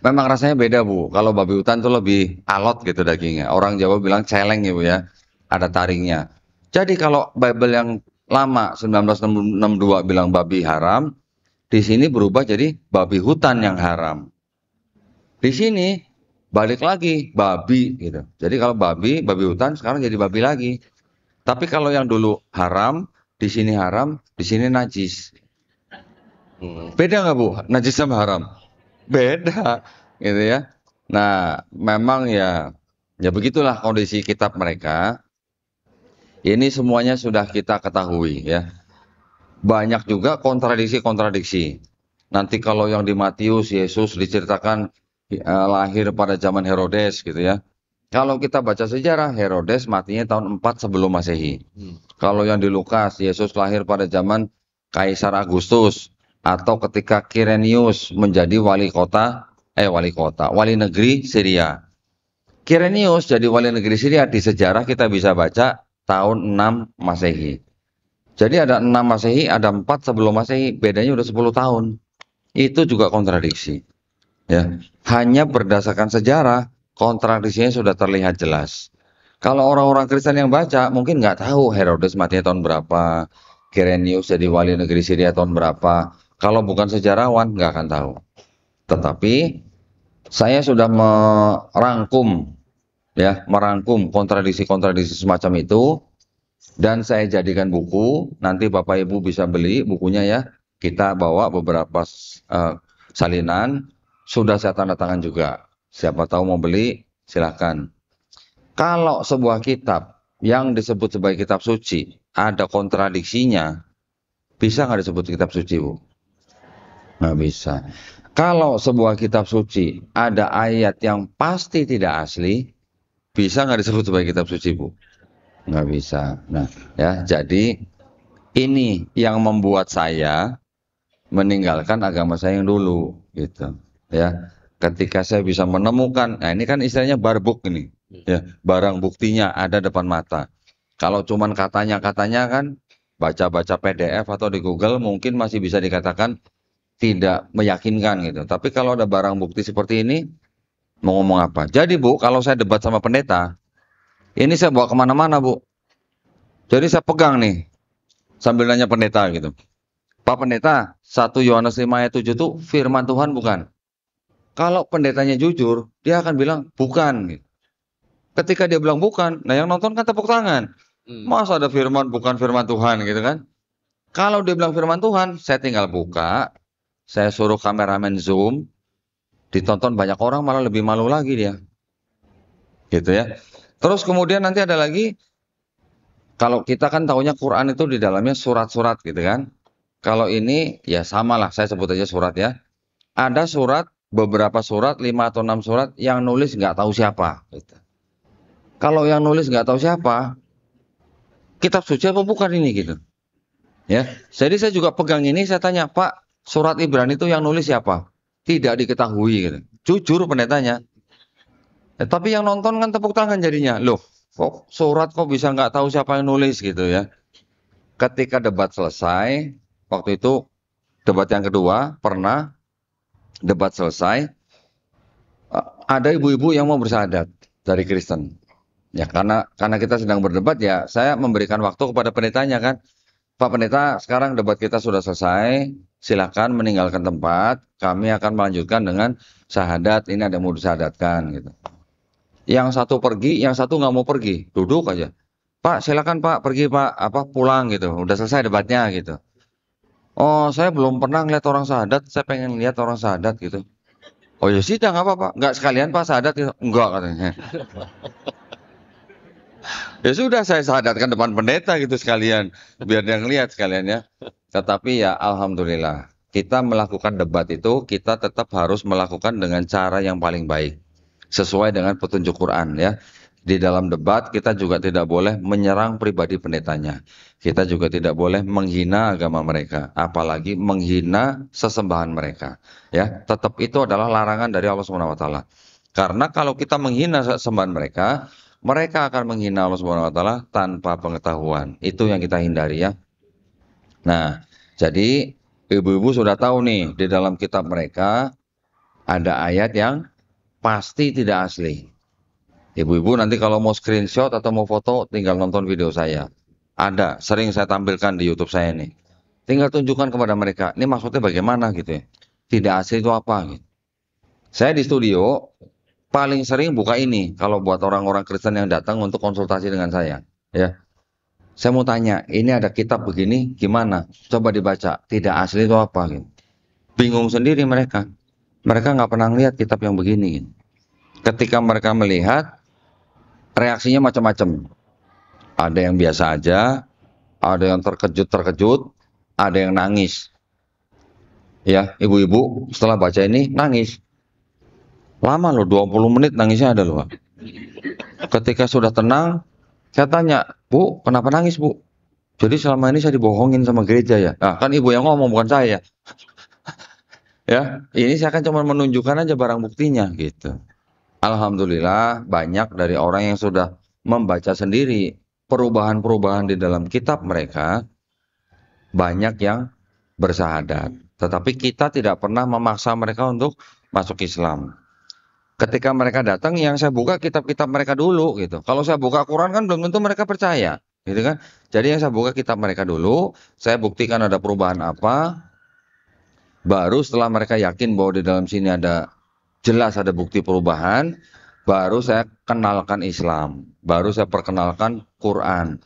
Memang rasanya beda Bu. Kalau babi hutan tuh lebih alot gitu dagingnya. Orang Jawa bilang celeng ya Bu ya. Ada taringnya. Jadi kalau Bible yang lama 1962 bilang babi haram, di sini berubah jadi babi hutan yang haram. Di sini balik lagi babi gitu. Jadi kalau babi hutan sekarang jadi babi lagi. Tapi kalau yang dulu haram, di sini najis. Beda nggak Bu? Najis sama haram? Beda, gitu ya. Nah, memang ya begitulah kondisi kitab mereka. Ini semuanya sudah kita ketahui ya. Banyak juga kontradiksi-kontradiksi. Nanti kalau yang di Matius, Yesus diceritakan lahir pada zaman Herodes gitu ya. Kalau kita baca sejarah, Herodes matinya tahun 4 sebelum Masehi. Kalau yang di Lukas, Yesus lahir pada zaman Kaisar Agustus atau ketika Kirenius menjadi wali negeri Syria. Kirenius jadi wali negeri Syria di sejarah kita bisa baca tahun 6 Masehi. Jadi ada 6 Masehi, ada 4 sebelum Masehi, bedanya udah 10 tahun. Itu juga kontradiksi. Ya, hanya berdasarkan sejarah, kontradiksinya sudah terlihat jelas. Kalau orang-orang Kristen yang baca, mungkin nggak tahu Herodes matinya tahun berapa, Kirenius jadi wali negeri Syria tahun berapa. Kalau bukan sejarawan, nggak akan tahu. Tetapi saya sudah merangkum kontradiksi-kontradiksi semacam itu, dan saya jadikan buku. Nanti Bapak Ibu bisa beli bukunya ya. Kita bawa beberapa salinan, sudah saya tanda tangan juga. Siapa tahu mau beli, silahkan. Kalau sebuah kitab yang disebut sebagai kitab suci, ada kontradiksinya, bisa nggak disebut kitab suci, Bu? Nggak bisa. Kalau sebuah kitab suci ada ayat yang pasti tidak asli, bisa nggak disebut sebagai kitab suci, Bu? Nggak bisa. Nah, ya, jadi ini yang membuat saya meninggalkan agama saya yang dulu, gitu. Ya, ketika saya bisa menemukan, nah ini kan istilahnya barbuk ini, ya, barang buktinya ada depan mata. Kalau cuman katanya kan, baca-baca PDF atau di Google mungkin masih bisa dikatakan tidak meyakinkan gitu. Tapi kalau ada barang bukti seperti ini, mau ngomong apa? Jadi Bu, kalau saya debat sama pendeta, ini saya bawa kemana-mana Bu. Jadi saya pegang nih, sambil nanya pendeta gitu. Pak Pendeta, 1 Yohanes 5 ayat 7 itu firman Tuhan bukan? Kalau pendetanya jujur, dia akan bilang bukan. Gitu. Ketika dia bilang bukan, nah yang nonton kan tepuk tangan. Masa ada firman bukan firman Tuhan gitu kan? Kalau dia bilang firman Tuhan, saya tinggal buka, saya suruh kameramen zoom, ditonton banyak orang malah lebih malu lagi dia. Gitu ya. Terus kemudian nanti ada lagi, kalau kita kan taunya Quran itu di dalamnya surat-surat gitu kan. Kalau ini ya samalah, saya sebut aja surat ya. Ada surat, beberapa surat, 5 atau 6 surat yang nulis nggak tahu siapa. Gitu. Kalau yang nulis nggak tahu siapa, kitab suci apa bukan ini gitu. Ya, jadi saya juga pegang ini, saya tanya, Pak, surat Ibrani itu yang nulis siapa? Tidak diketahui gitu. Jujur pendetanya. Tapi yang nonton kan tepuk tangan jadinya. Loh, kok surat kok bisa nggak tahu siapa yang nulis gitu ya. Ketika debat selesai, waktu itu debat yang kedua, pernah debat selesai, ada ibu-ibu yang mau bersyahadat dari Kristen. Ya karena kita sedang berdebat ya, saya memberikan waktu kepada pendetanya kan. Pak Pendeta, sekarang debat kita sudah selesai, silakan meninggalkan tempat, kami akan melanjutkan dengan syahadat, ini ada yang mau disyahadatkan gitu. Yang satu pergi, yang satu nggak mau pergi, duduk aja. Pak, silakan Pak, pergi Pak, pulang gitu, udah selesai debatnya gitu. Oh, saya belum pernah ngeliat orang syahadat, saya pengen lihat orang syahadat gitu. Oh ya sidang apa Pak? Nggak sekalian Pak syahadat gitu? Enggak katanya. Ya sudah saya syahadatkan depan pendeta gitu sekalian, biar dia ngelihat sekalian ya. Tetapi ya alhamdulillah, kita melakukan debat itu, kita tetap harus melakukan dengan cara yang paling baik. Sesuai dengan petunjuk Quran ya. Di dalam debat kita juga tidak boleh menyerang pribadi pendetanya. Kita juga tidak boleh menghina agama mereka, apalagi menghina sesembahan mereka. Ya, tetap itu adalah larangan dari Allah Subhanahu wa taala. Karena kalau kita menghina sesembahan mereka, mereka akan menghina Allah Subhanahu wa taala tanpa pengetahuan. Itu yang kita hindari ya. Nah, jadi ibu-ibu sudah tahu nih di dalam kitab mereka ada ayat yang pasti tidak asli. Ibu-ibu nanti kalau mau screenshot atau mau foto tinggal nonton video saya. Ada, sering saya tampilkan di YouTube saya nih. Tinggal tunjukkan kepada mereka, ini maksudnya bagaimana gitu ya. Tidak asli itu apa gitu. Saya di studio paling sering buka ini kalau buat orang-orang Kristen yang datang untuk konsultasi dengan saya, ya. Saya mau tanya, ini ada kitab begini, gimana? Coba dibaca. Tidak asli itu apa? Gitu. Bingung sendiri mereka. Mereka nggak pernah lihat kitab yang begini. Gitu. Ketika mereka melihat, reaksinya macam-macam. Ada yang biasa aja, ada yang terkejut-terkejut, ada yang nangis. Ya, ibu-ibu setelah baca ini nangis. Lama loh, 20 menit nangisnya ada loh. Ketika sudah tenang, saya tanya, Bu, kenapa nangis, Bu? Jadi selama ini saya dibohongin sama gereja ya. Nah, kan ibu yang ngomong bukan saya. Ya, ini saya kan cuma menunjukkan aja barang buktinya gitu. Alhamdulillah banyak dari orang yang sudah membaca sendiri perubahan-perubahan di dalam kitab mereka, banyak yang bersahadat. Tetapi kita tidak pernah memaksa mereka untuk masuk Islam. Ketika mereka datang, yang saya buka kitab-kitab mereka dulu gitu. Kalau saya buka Quran kan belum tentu mereka percaya, gitu kan? Jadi yang saya buka kitab mereka dulu, saya buktikan ada perubahan apa, baru setelah mereka yakin bahwa di dalam sini ada jelas ada bukti perubahan, baru saya kenalkan Islam, baru saya perkenalkan Quran.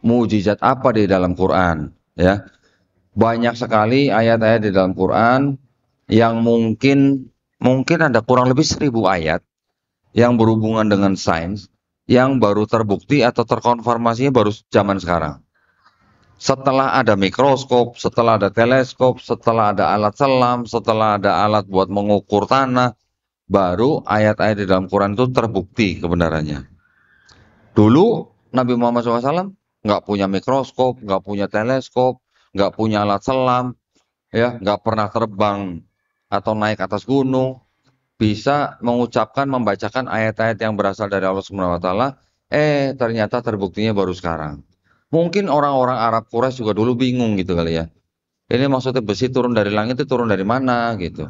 Mujizat apa di dalam Quran, ya? Banyak sekali ayat-ayat di dalam Quran yang mungkin ada kurang lebih 1000 ayat yang berhubungan dengan sains yang baru terbukti atau terkonfirmasinya baru zaman sekarang. Setelah ada mikroskop, setelah ada teleskop, setelah ada alat selam, setelah ada alat buat mengukur tanah, baru ayat-ayat di dalam Quran itu terbukti kebenarannya. Dulu Nabi Muhammad SAW nggak punya mikroskop, nggak punya teleskop, nggak punya alat selam, ya, nggak pernah terbang atau naik atas gunung, bisa mengucapkan, membacakan ayat-ayat yang berasal dari Allah Subhanahu wa taala, ternyata terbuktinya baru sekarang. Mungkin orang-orang Arab Quraisy juga dulu bingung gitu kali ya. Ini maksudnya besi turun dari langit itu turun dari mana gitu.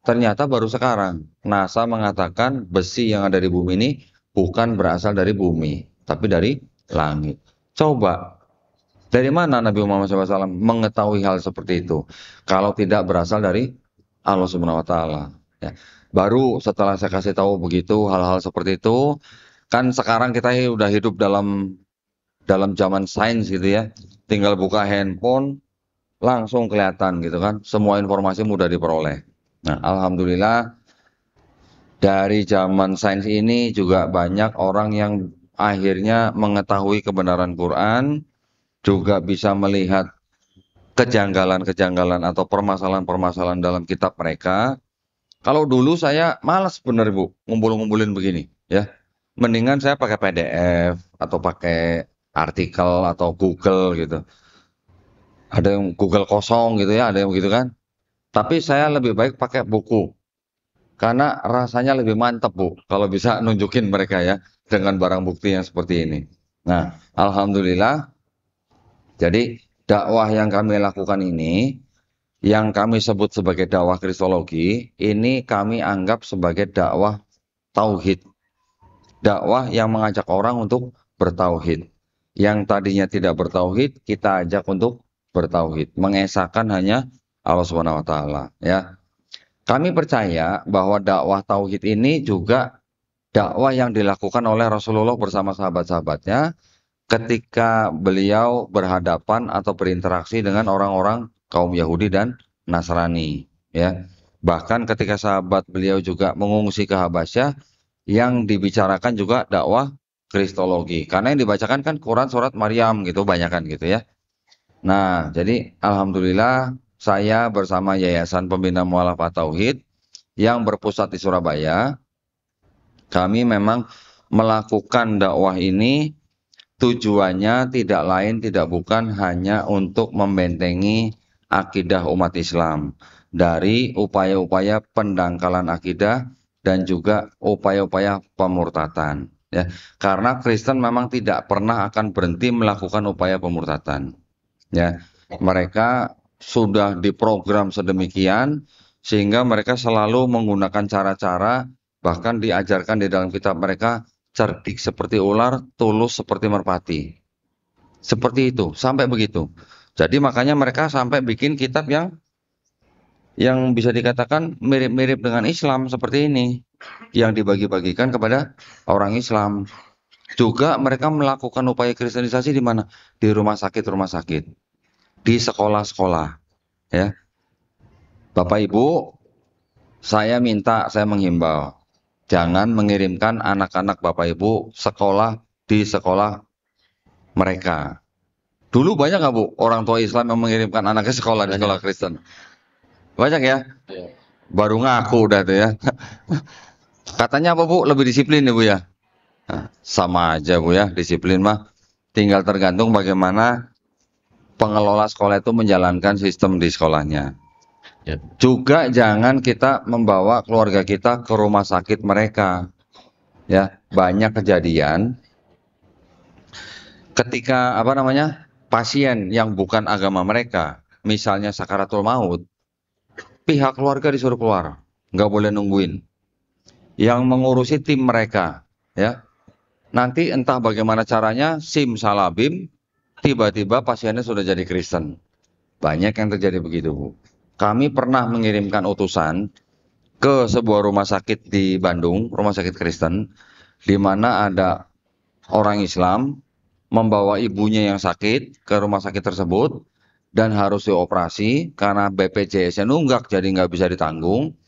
Ternyata baru sekarang NASA mengatakan besi yang ada di bumi ini bukan berasal dari bumi, tapi dari langit. Coba, dari mana Nabi Muhammad SAW mengetahui hal seperti itu? Kalau tidak berasal dari Allah Subhanahu wa taala. Ya. Baru setelah saya kasih tahu begitu hal-hal seperti itu, kan sekarang kita udah hidup dalam zaman sains gitu ya. Tinggal buka handphone langsung kelihatan gitu kan. Semua informasi mudah diperoleh. Nah, alhamdulillah dari zaman sains ini juga banyak orang yang akhirnya mengetahui kebenaran Quran, juga bisa melihat kejanggalan-kejanggalan atau permasalahan-permasalahan dalam kitab mereka. Kalau dulu saya malas bener Bu, ngumpul-ngumpulin begini ya. Mendingan saya pakai PDF atau pakai artikel atau Google gitu. Ada yang Google kosong gitu ya, ada yang begitu kan. Tapi saya lebih baik pakai buku. Karena rasanya lebih mantap Bu, kalau bisa nunjukin mereka ya dengan barang bukti yang seperti ini. Nah, alhamdulillah. Jadi dakwah yang kami lakukan ini, yang kami sebut sebagai dakwah kristologi, ini kami anggap sebagai dakwah tauhid. Dakwah yang mengajak orang untuk bertauhid. Yang tadinya tidak bertauhid, kita ajak untuk bertauhid, mengesahkan hanya Allah Subhanahu wa taala, ya. Kami percaya bahwa dakwah tauhid ini juga dakwah yang dilakukan oleh Rasulullah bersama sahabat-sahabatnya ketika beliau berhadapan atau berinteraksi dengan orang-orang kaum Yahudi dan Nasrani, ya. Bahkan ketika sahabat beliau juga mengungsi ke Habasyah, yang dibicarakan juga dakwah kristologi. Karena yang dibacakan kan Quran surat Maryam gitu, banyakan gitu ya. Nah, jadi alhamdulillah saya bersama Yayasan Pembina Mualafah Tauhid yang berpusat di Surabaya, kami memang melakukan dakwah ini tujuannya tidak lain tidak bukan hanya untuk membentengi akidah umat Islam dari upaya-upaya pendangkalan akidah dan juga upaya-upaya pemurtatan, ya. Karena Kristen memang tidak pernah akan berhenti melakukan upaya pemurtadan. Ya, mereka sudah diprogram sedemikian sehingga mereka selalu menggunakan cara-cara, bahkan diajarkan di dalam kitab mereka, cerdik seperti ular, tulus seperti merpati. Seperti itu, sampai begitu. Jadi makanya mereka sampai bikin kitab yang bisa dikatakan mirip-mirip dengan Islam seperti ini, yang dibagi-bagikan kepada orang Islam. Juga mereka melakukan upaya kristenisasi di mana? Di rumah sakit, di sekolah-sekolah, ya. Bapak Ibu, saya menghimbau, jangan mengirimkan anak-anak Bapak Ibu sekolah di sekolah mereka. Dulu banyak nggak Bu, orang tua Islam yang mengirimkan anaknya sekolah di sekolah Kristen? Banyak ya? Baru ngaku udah tuh ya. Katanya apa Bu? Lebih disiplin ya Bu ya? Nah, sama aja Bu ya, disiplin mah. Tinggal tergantung bagaimana pengelola sekolah itu menjalankan sistem di sekolahnya. Ya. Juga jangan kita membawa keluarga kita ke rumah sakit mereka. Ya, banyak kejadian ketika pasien yang bukan agama mereka, misalnya sakaratul maut, pihak keluarga disuruh keluar, nggak boleh nungguin. Yang mengurusi tim mereka, ya. Nanti entah bagaimana caranya, simsalabim, tiba-tiba pasiennya sudah jadi Kristen. Banyak yang terjadi begitu, Bu. Kami pernah mengirimkan utusan ke sebuah rumah sakit di Bandung, rumah sakit Kristen, di mana ada orang Islam membawa ibunya yang sakit ke rumah sakit tersebut dan harus dioperasi karena BPJS-nya nunggak jadi nggak bisa ditanggung.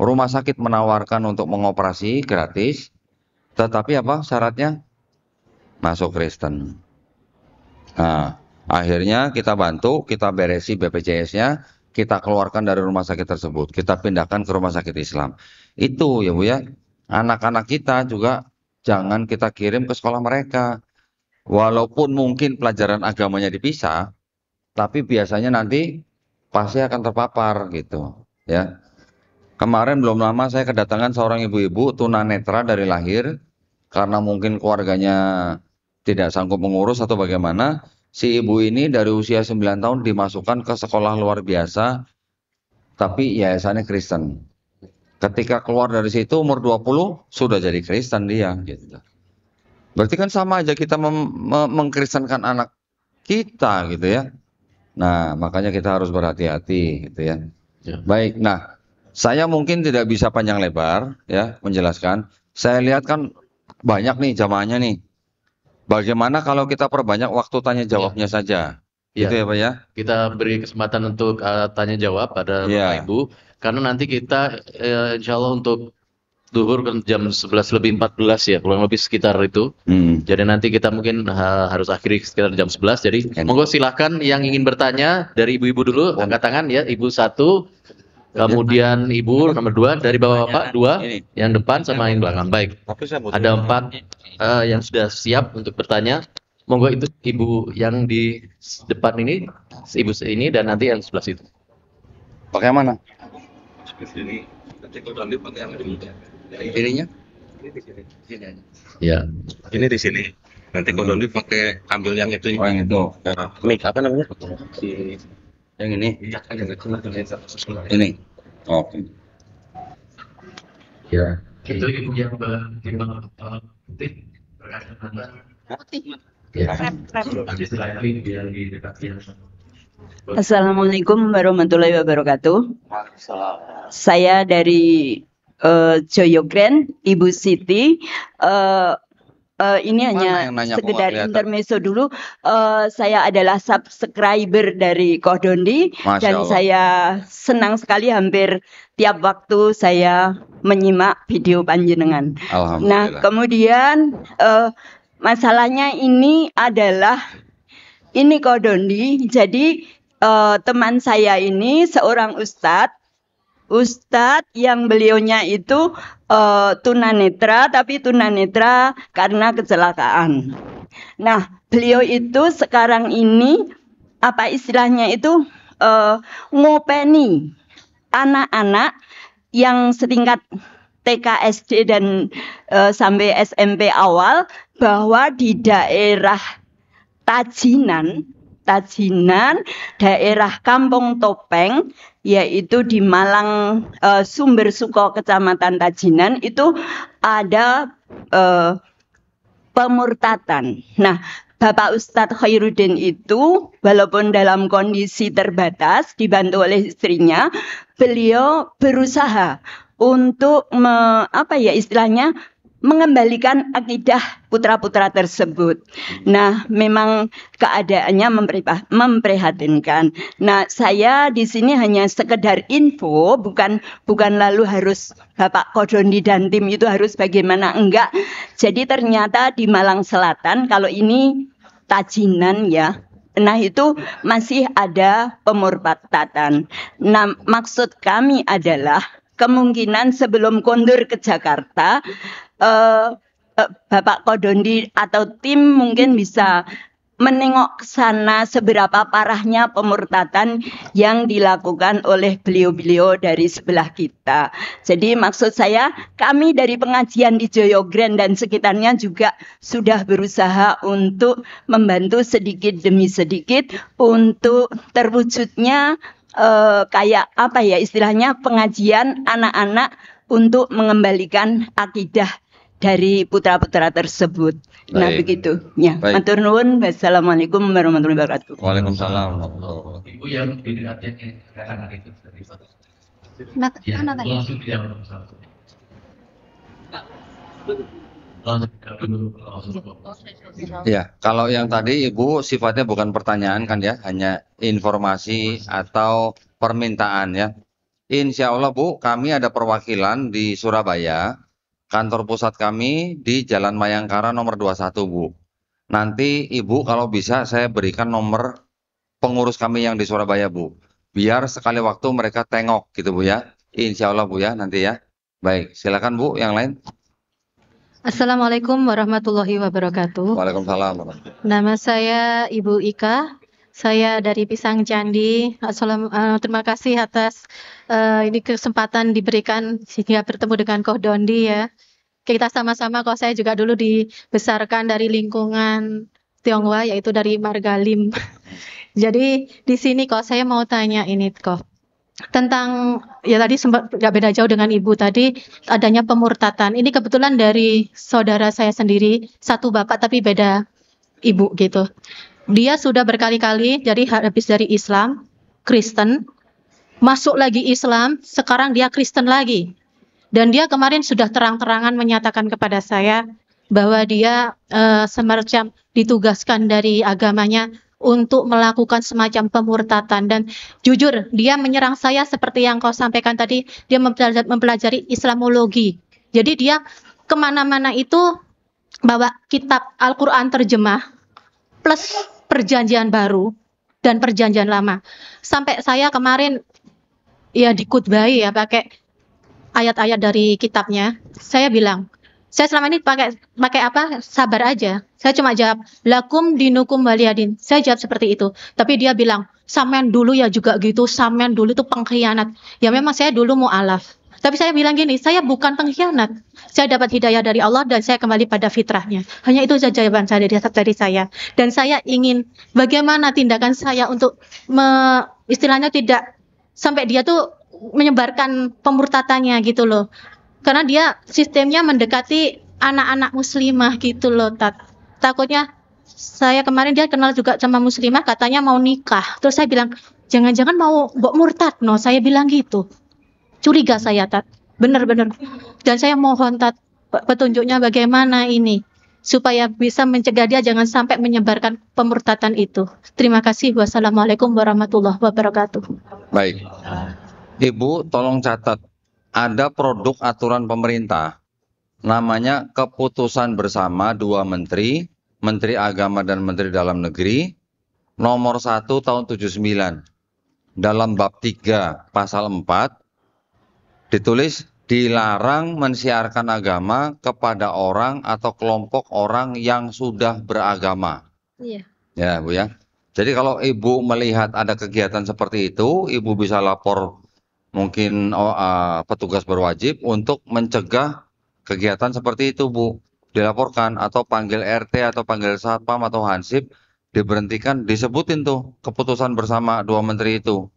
Rumah sakit menawarkan untuk mengoperasi gratis, tetapi apa syaratnya? Masuk Kristen. Nah, akhirnya kita bantu, kita beresi BPJS-nya, kita keluarkan dari rumah sakit tersebut, kita pindahkan ke rumah sakit Islam. Itu ya Bu ya, anak-anak kita juga jangan kita kirim ke sekolah mereka. Walaupun mungkin pelajaran agamanya dipisah, tapi biasanya nanti pasti akan terpapar gitu ya. Kemarin belum lama saya kedatangan seorang ibu-ibu tunanetra dari lahir, karena mungkin keluarganya tidak sanggup mengurus atau bagaimana. Si ibu ini dari usia 9 tahun dimasukkan ke sekolah luar biasa, tapi yayasannya Kristen. Ketika keluar dari situ umur 20 sudah jadi Kristen dia gitu. Berarti kan sama aja kita mengkristenkan anak kita gitu ya. Nah, makanya kita harus berhati-hati gitu ya. Baik, nah saya mungkin tidak bisa panjang lebar ya menjelaskan. Saya lihat kan banyak nih jamaahnya nih. Bagaimana kalau kita perbanyak waktu tanya jawabnya saja? Ya. Gitu ya Pak ya? Kita beri kesempatan untuk tanya jawab pada Bapak Ibu. Karena nanti kita insya Allah untuk duhur kan jam 11 lebih 14 ya, kurang lebih sekitar itu. Jadi nanti kita mungkin harus akhiri sekitar jam 11. Jadi monggo silakan yang ingin bertanya dari ibu-ibu dulu, angkat tangan ya. Ibu 1, kemudian ibu nomor 2, dari bapak-bapak 2, yang depan sama yang belakang. Baik, ada 4 yang sudah siap untuk bertanya. Monggo itu ibu yang di depan ini, ibu ini, dan nanti yang sebelah situ. Pakai mana? Ininya? Ya. Ini di sini. Nanti kondoli pakai ambil yang itu. Oh yang itu. Mic apa namanya? Yang ini. Ini. Oke. Ya. Itu ibu yang putih. Assalamualaikum warahmatullahi wabarakatuh. Saya dari Joyogren, Ibu Siti. Ini hanya sekedar intermezzo dulu. Saya adalah subscriber dari Kohdondi dan saya senang sekali hampir tiap waktu saya menyimak video panjenengan. Nah, kemudian masalahnya ini adalah ini Kohdondi. Jadi teman saya ini seorang ustadz yang beliaunya itu tunanetra, tapi tunanetra karena kecelakaan. Nah, beliau itu sekarang ini apa istilahnya itu ngopeni anak-anak yang setingkat TK, SD dan sampai SMP awal bahwa di daerah Tajinan, daerah Kampung Topeng, yaitu di Malang, Sumber Suko, Kecamatan Tajinan, itu ada pemurtatan. Nah, Bapak Ustadz Khairuddin itu walaupun dalam kondisi terbatas dibantu oleh istrinya, beliau berusaha untuk istilahnya mengembalikan akidah putra-putra tersebut. Nah, memang keadaannya memprihatinkan. Nah, saya di sini hanya sekedar info, bukan lalu harus Bapak Kodondi dan tim itu harus bagaimana, enggak. Jadi ternyata di Malang Selatan, kalau ini Tajinan ya, nah itu masih ada pemurtatan. Nah, maksud kami adalah kemungkinan sebelum kondur ke Jakarta, Bapak Kodondi atau tim mungkin bisa menengok ke sana seberapa parahnya pemurtatan yang dilakukan oleh beliau-beliau dari sebelah kita. Jadi maksud saya, kami dari pengajian di Joyogren dan sekitarnya juga sudah berusaha untuk membantu sedikit demi sedikit untuk terwujudnya kayak istilahnya pengajian anak-anak untuk mengembalikan akidah dari putra-putra tersebut. Nah, begitu. Ya, matur nuwun. Wassalamualaikum warahmatullahi wabarakatuh. Waalaikumsalam. Ibu yang dilihatnya anak itu dari Ya, kalau yang tadi Ibu sifatnya bukan pertanyaan kan ya, hanya informasi atau permintaan ya. Insya Allah Bu, kami ada perwakilan di Surabaya. Kantor pusat kami di Jalan Mayangkara nomor 21 Bu. Nanti Ibu kalau bisa saya berikan nomor pengurus kami yang di Surabaya Bu. Biar sekali waktu mereka tengok gitu Bu ya. Insya Allah Bu ya nanti ya. Baik, silakan Bu yang lain. Assalamualaikum warahmatullahi wabarakatuh. Waalaikumsalam. Nama saya Ibu Ika. Saya dari Pisang Candi. Terima kasih atas ini kesempatan diberikan sehingga bertemu dengan Koh Dondi ya. Kita sama-sama, kok saya juga dulu dibesarkan dari lingkungan Tionghoa, yaitu dari Margalim. Jadi di sini kok saya mau tanya ini kok tentang ya tadi sempat nggak beda jauh dengan Ibu tadi adanya pemurtatan. Ini kebetulan dari saudara saya sendiri, satu bapak tapi beda ibu gitu. Dia sudah berkali-kali jadi habis dari Islam, Kristen, masuk lagi Islam, sekarang dia Kristen lagi. Dan dia kemarin sudah terang-terangan menyatakan kepada saya bahwa dia semacam ditugaskan dari agamanya untuk melakukan semacam pemurtatan. Dan jujur, dia menyerang saya seperti yang kau sampaikan tadi, dia mempelajari Islamologi. Jadi dia kemana-mana itu bawa kitab Al-Quran terjemah, plus perjanjian baru dan perjanjian lama. Sampai saya kemarin ya dikutbahi ya pakai ayat-ayat dari kitabnya. Saya bilang, saya selama ini pakai apa? Sabar aja. Saya cuma jawab, lakum dinukum waliyadin. Saya jawab seperti itu. Tapi dia bilang, sampean dulu ya juga gitu, sampean dulu itu pengkhianat. Ya memang saya dulu mu'alaf. Tapi saya bilang gini, saya bukan pengkhianat. Saya dapat hidayah dari Allah dan saya kembali pada fitrahnya. Hanya itu saja jawaban saya dari saya. Dan saya ingin bagaimana tindakan saya untuk istilahnya tidak sampai dia tuh menyebarkan pemurtatannya gitu loh. Karena dia sistemnya mendekati anak-anak muslimah gitu loh. Takutnya saya kemarin dia kenal juga sama muslimah, katanya mau nikah. Terus saya bilang, jangan-jangan mau murtad no. Saya bilang gitu. Curiga saya Tat. Benar-benar. Dan saya mohon Tat petunjuknya bagaimana ini supaya bisa mencegah dia jangan sampai menyebarkan pemurtatan itu. Terima kasih. Wassalamualaikum warahmatullahi wabarakatuh. Baik. Ibu tolong catat, ada produk aturan pemerintah, namanya keputusan bersama dua menteri, Menteri Agama dan Menteri Dalam Negeri, nomor 1 tahun 79. Dalam bab 3 pasal 4, ditulis dilarang mensiarkan agama kepada orang atau kelompok orang yang sudah beragama. Iya. Ya Bu ya. Jadi kalau Ibu melihat ada kegiatan seperti itu, Ibu bisa lapor mungkin petugas berwajib untuk mencegah kegiatan seperti itu, Bu. Dilaporkan atau panggil RT atau panggil Satpam atau Hansip, diberhentikan, disebutin tuh keputusan bersama dua menteri itu.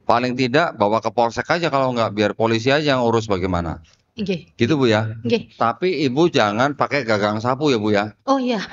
Paling tidak bawa ke polsek aja, kalau nggak biar polisi aja yang urus bagaimana. Nggih. Gitu Bu ya. Nggih. Tapi Ibu jangan pakai gagang sapu ya Bu ya. Oh iya.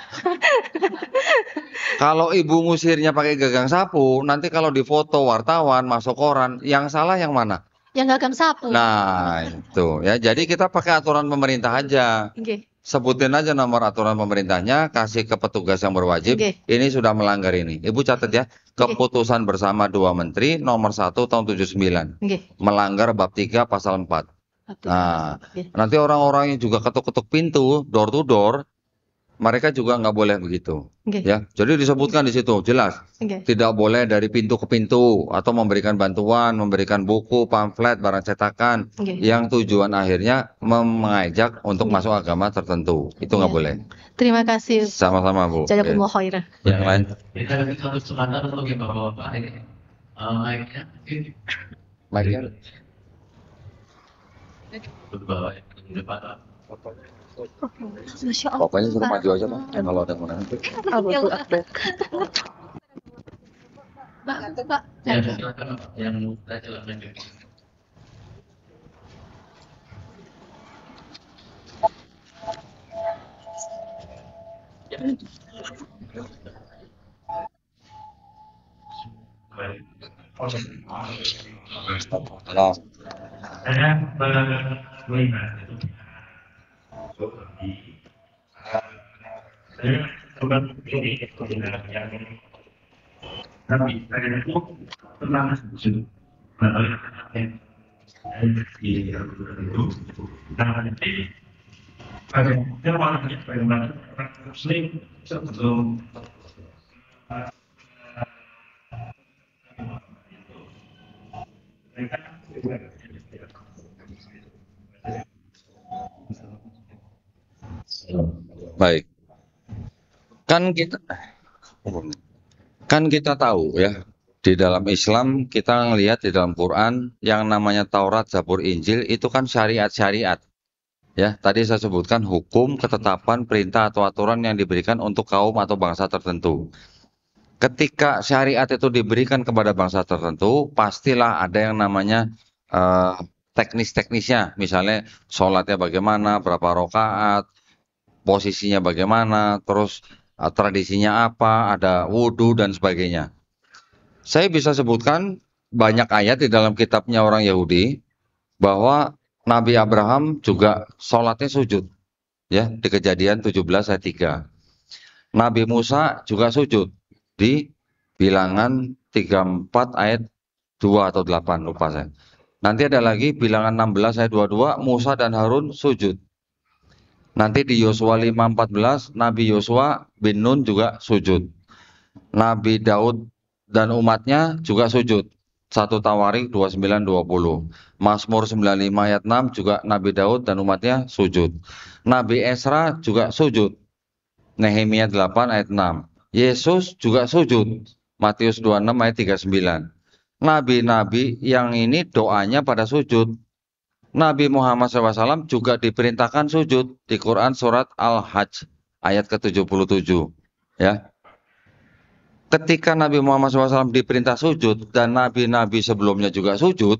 Kalau Ibu ngusirnya pakai gagang sapu, nanti kalau difoto wartawan masuk koran, yang salah yang mana? Yang gagang sapu. Nah, itu ya. Jadi kita pakai aturan pemerintah aja. Nggih. Sebutin aja nomor aturan pemerintahnya, kasih ke petugas yang berwajib. Nggih. Ini sudah melanggar ini. Ibu catat ya, keputusan bersama dua menteri nomor 1 tahun 79. Nggih. Melanggar bab 3 pasal 4. Betul. Nah, Nggih. nanti orang-orang yang juga ketuk-ketuk pintu, door to door, mereka juga nggak boleh begitu. Nggih. Ya, jadi disebutkan di situ jelas. Nggih. Tidak boleh dari pintu ke pintu atau memberikan bantuan, memberikan buku, pamflet, barang cetakan Nggih. yang tujuan akhirnya mengajak untuk masuk agama tertentu. Itu nggak Iya. boleh. Terima kasih. Sama-sama Bu. Jazakumullah khairan. Yang lain? Kita ada satu kesempatan untuk ya Bapak-Bapak ini. Mic-nya mungkin Mic-nya. untuk Bapak yang di depan. Masya Allah. Pokoknya suruh maju aja Pak. Kalau ada yang mau nanti. Allahu Akbar. Mbak. Ya, silakan Bapak. Yang saya silakan juga. Halo. Saya melihat saya bukan ini yang tapi saya itu pernah setuju di itu nanti bagaimana muslim sebelum Baik. Kan kita tahu ya, di dalam Islam kita ngelihat di dalam Quran yang namanya Taurat, Zabur, Injil itu kan syariat-syariat. Ya, tadi saya sebutkan hukum, ketetapan, perintah atau aturan yang diberikan untuk kaum atau bangsa tertentu. Ketika syariat itu diberikan kepada bangsa tertentu, pastilah ada yang namanya teknis-teknisnya. Misalnya sholatnya bagaimana, berapa rakaat, posisinya bagaimana, terus tradisinya apa, ada wudhu dan sebagainya. Saya bisa sebutkan banyak ayat di dalam kitabnya orang Yahudi bahwa Nabi Abraham juga sholatnya sujud, ya, di Kejadian 17 ayat 3. Nabi Musa juga sujud di Bilangan 34 ayat 2 atau 8, lupa saya. Nanti ada lagi Bilangan 16 ayat 22, Musa dan Harun sujud. Nanti di Yosua 5:14, Nabi Yosua bin Nun juga sujud. Nabi Daud dan umatnya juga sujud. 1 Tawarik 29-20. Mazmur 95 ayat 6 juga Nabi Daud dan umatnya sujud. Nabi Esra juga sujud. Nehemia 8 ayat 6. Yesus juga sujud. Matius 26 ayat 39. Nabi-nabi yang ini doanya pada sujud. Nabi Muhammad SAW juga diperintahkan sujud di Quran surat Al-Hajj ayat ke-77. Ya. Ketika Nabi Muhammad SAW diperintah sujud dan nabi-nabi sebelumnya juga sujud,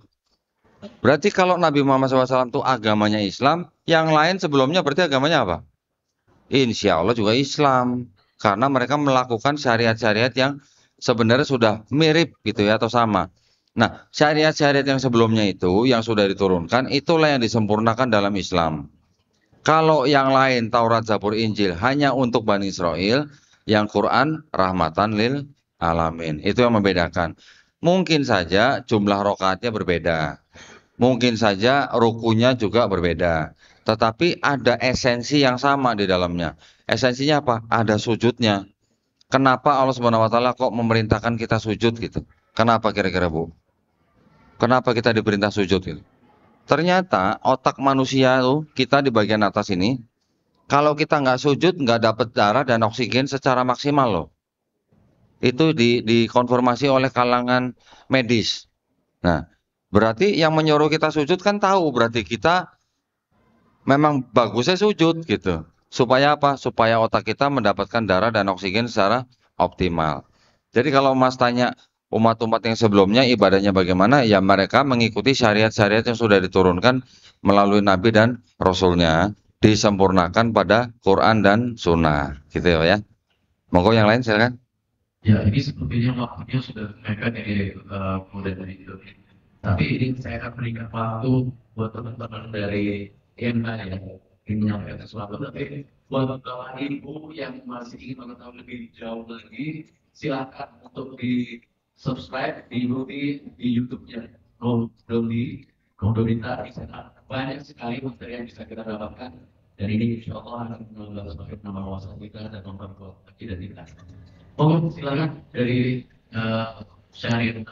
berarti kalau Nabi Muhammad SAW itu agamanya Islam, yang lain sebelumnya berarti agamanya apa? Insya Allah juga Islam, karena mereka melakukan syariat-syariat yang sebenarnya sudah mirip gitu ya, atau sama. Nah, syariat-syariat yang sebelumnya itu, yang sudah diturunkan, itulah yang disempurnakan dalam Islam. Kalau yang lain, Taurat, Zabur, Injil, hanya untuk Bani Israel, yang Quran rahmatan lil alamin. Itu yang membedakan. Mungkin saja jumlah rakaatnya berbeda. Mungkin saja rukunya juga berbeda. Tetapi ada esensi yang sama di dalamnya. Esensinya apa? Ada sujudnya. Kenapa Allah Subhanahu wa taala kok memerintahkan kita sujud gitu? Kenapa kira-kira, Bu? Kenapa kita diperintah sujud gitu? Ternyata otak manusia tuh, kita di bagian atas ini, kalau kita nggak sujud, nggak dapat darah dan oksigen secara maksimal loh. Itu dikonfirmasi oleh kalangan medis. Nah, Berarti yang menyuruh kita sujud kan tahu, berarti kita memang bagusnya sujud gitu. Supaya apa? Supaya otak kita mendapatkan darah dan oksigen secara optimal. Jadi kalau Mas tanya umat-umat yang sebelumnya ibadahnya bagaimana, ya mereka mengikuti syariat-syariat yang sudah diturunkan melalui Nabi dan Rasulnya, disempurnakan pada Quran dan Sunnah, gitu ya. Monggo yang lain silakan. Ya, ini sepertinya waktunya sudah mereka dari mulai dari itu. Tapi ini saya akan berikan waktu buat teman-teman dari IMA ya, ingin menyampaikan sesuatu. Tapi buat bapak ibu yang masih ingin mengetahui lebih jauh lagi, silakan untuk di subscribe di YouTube-nya Kodonita. Di sana banyak sekali materi yang bisa kita dapatkan. Dan ini insya Allah akan menambah semakin nama wawasan kita dan memperkuat identitas. Oh, silakan dari Syahrir.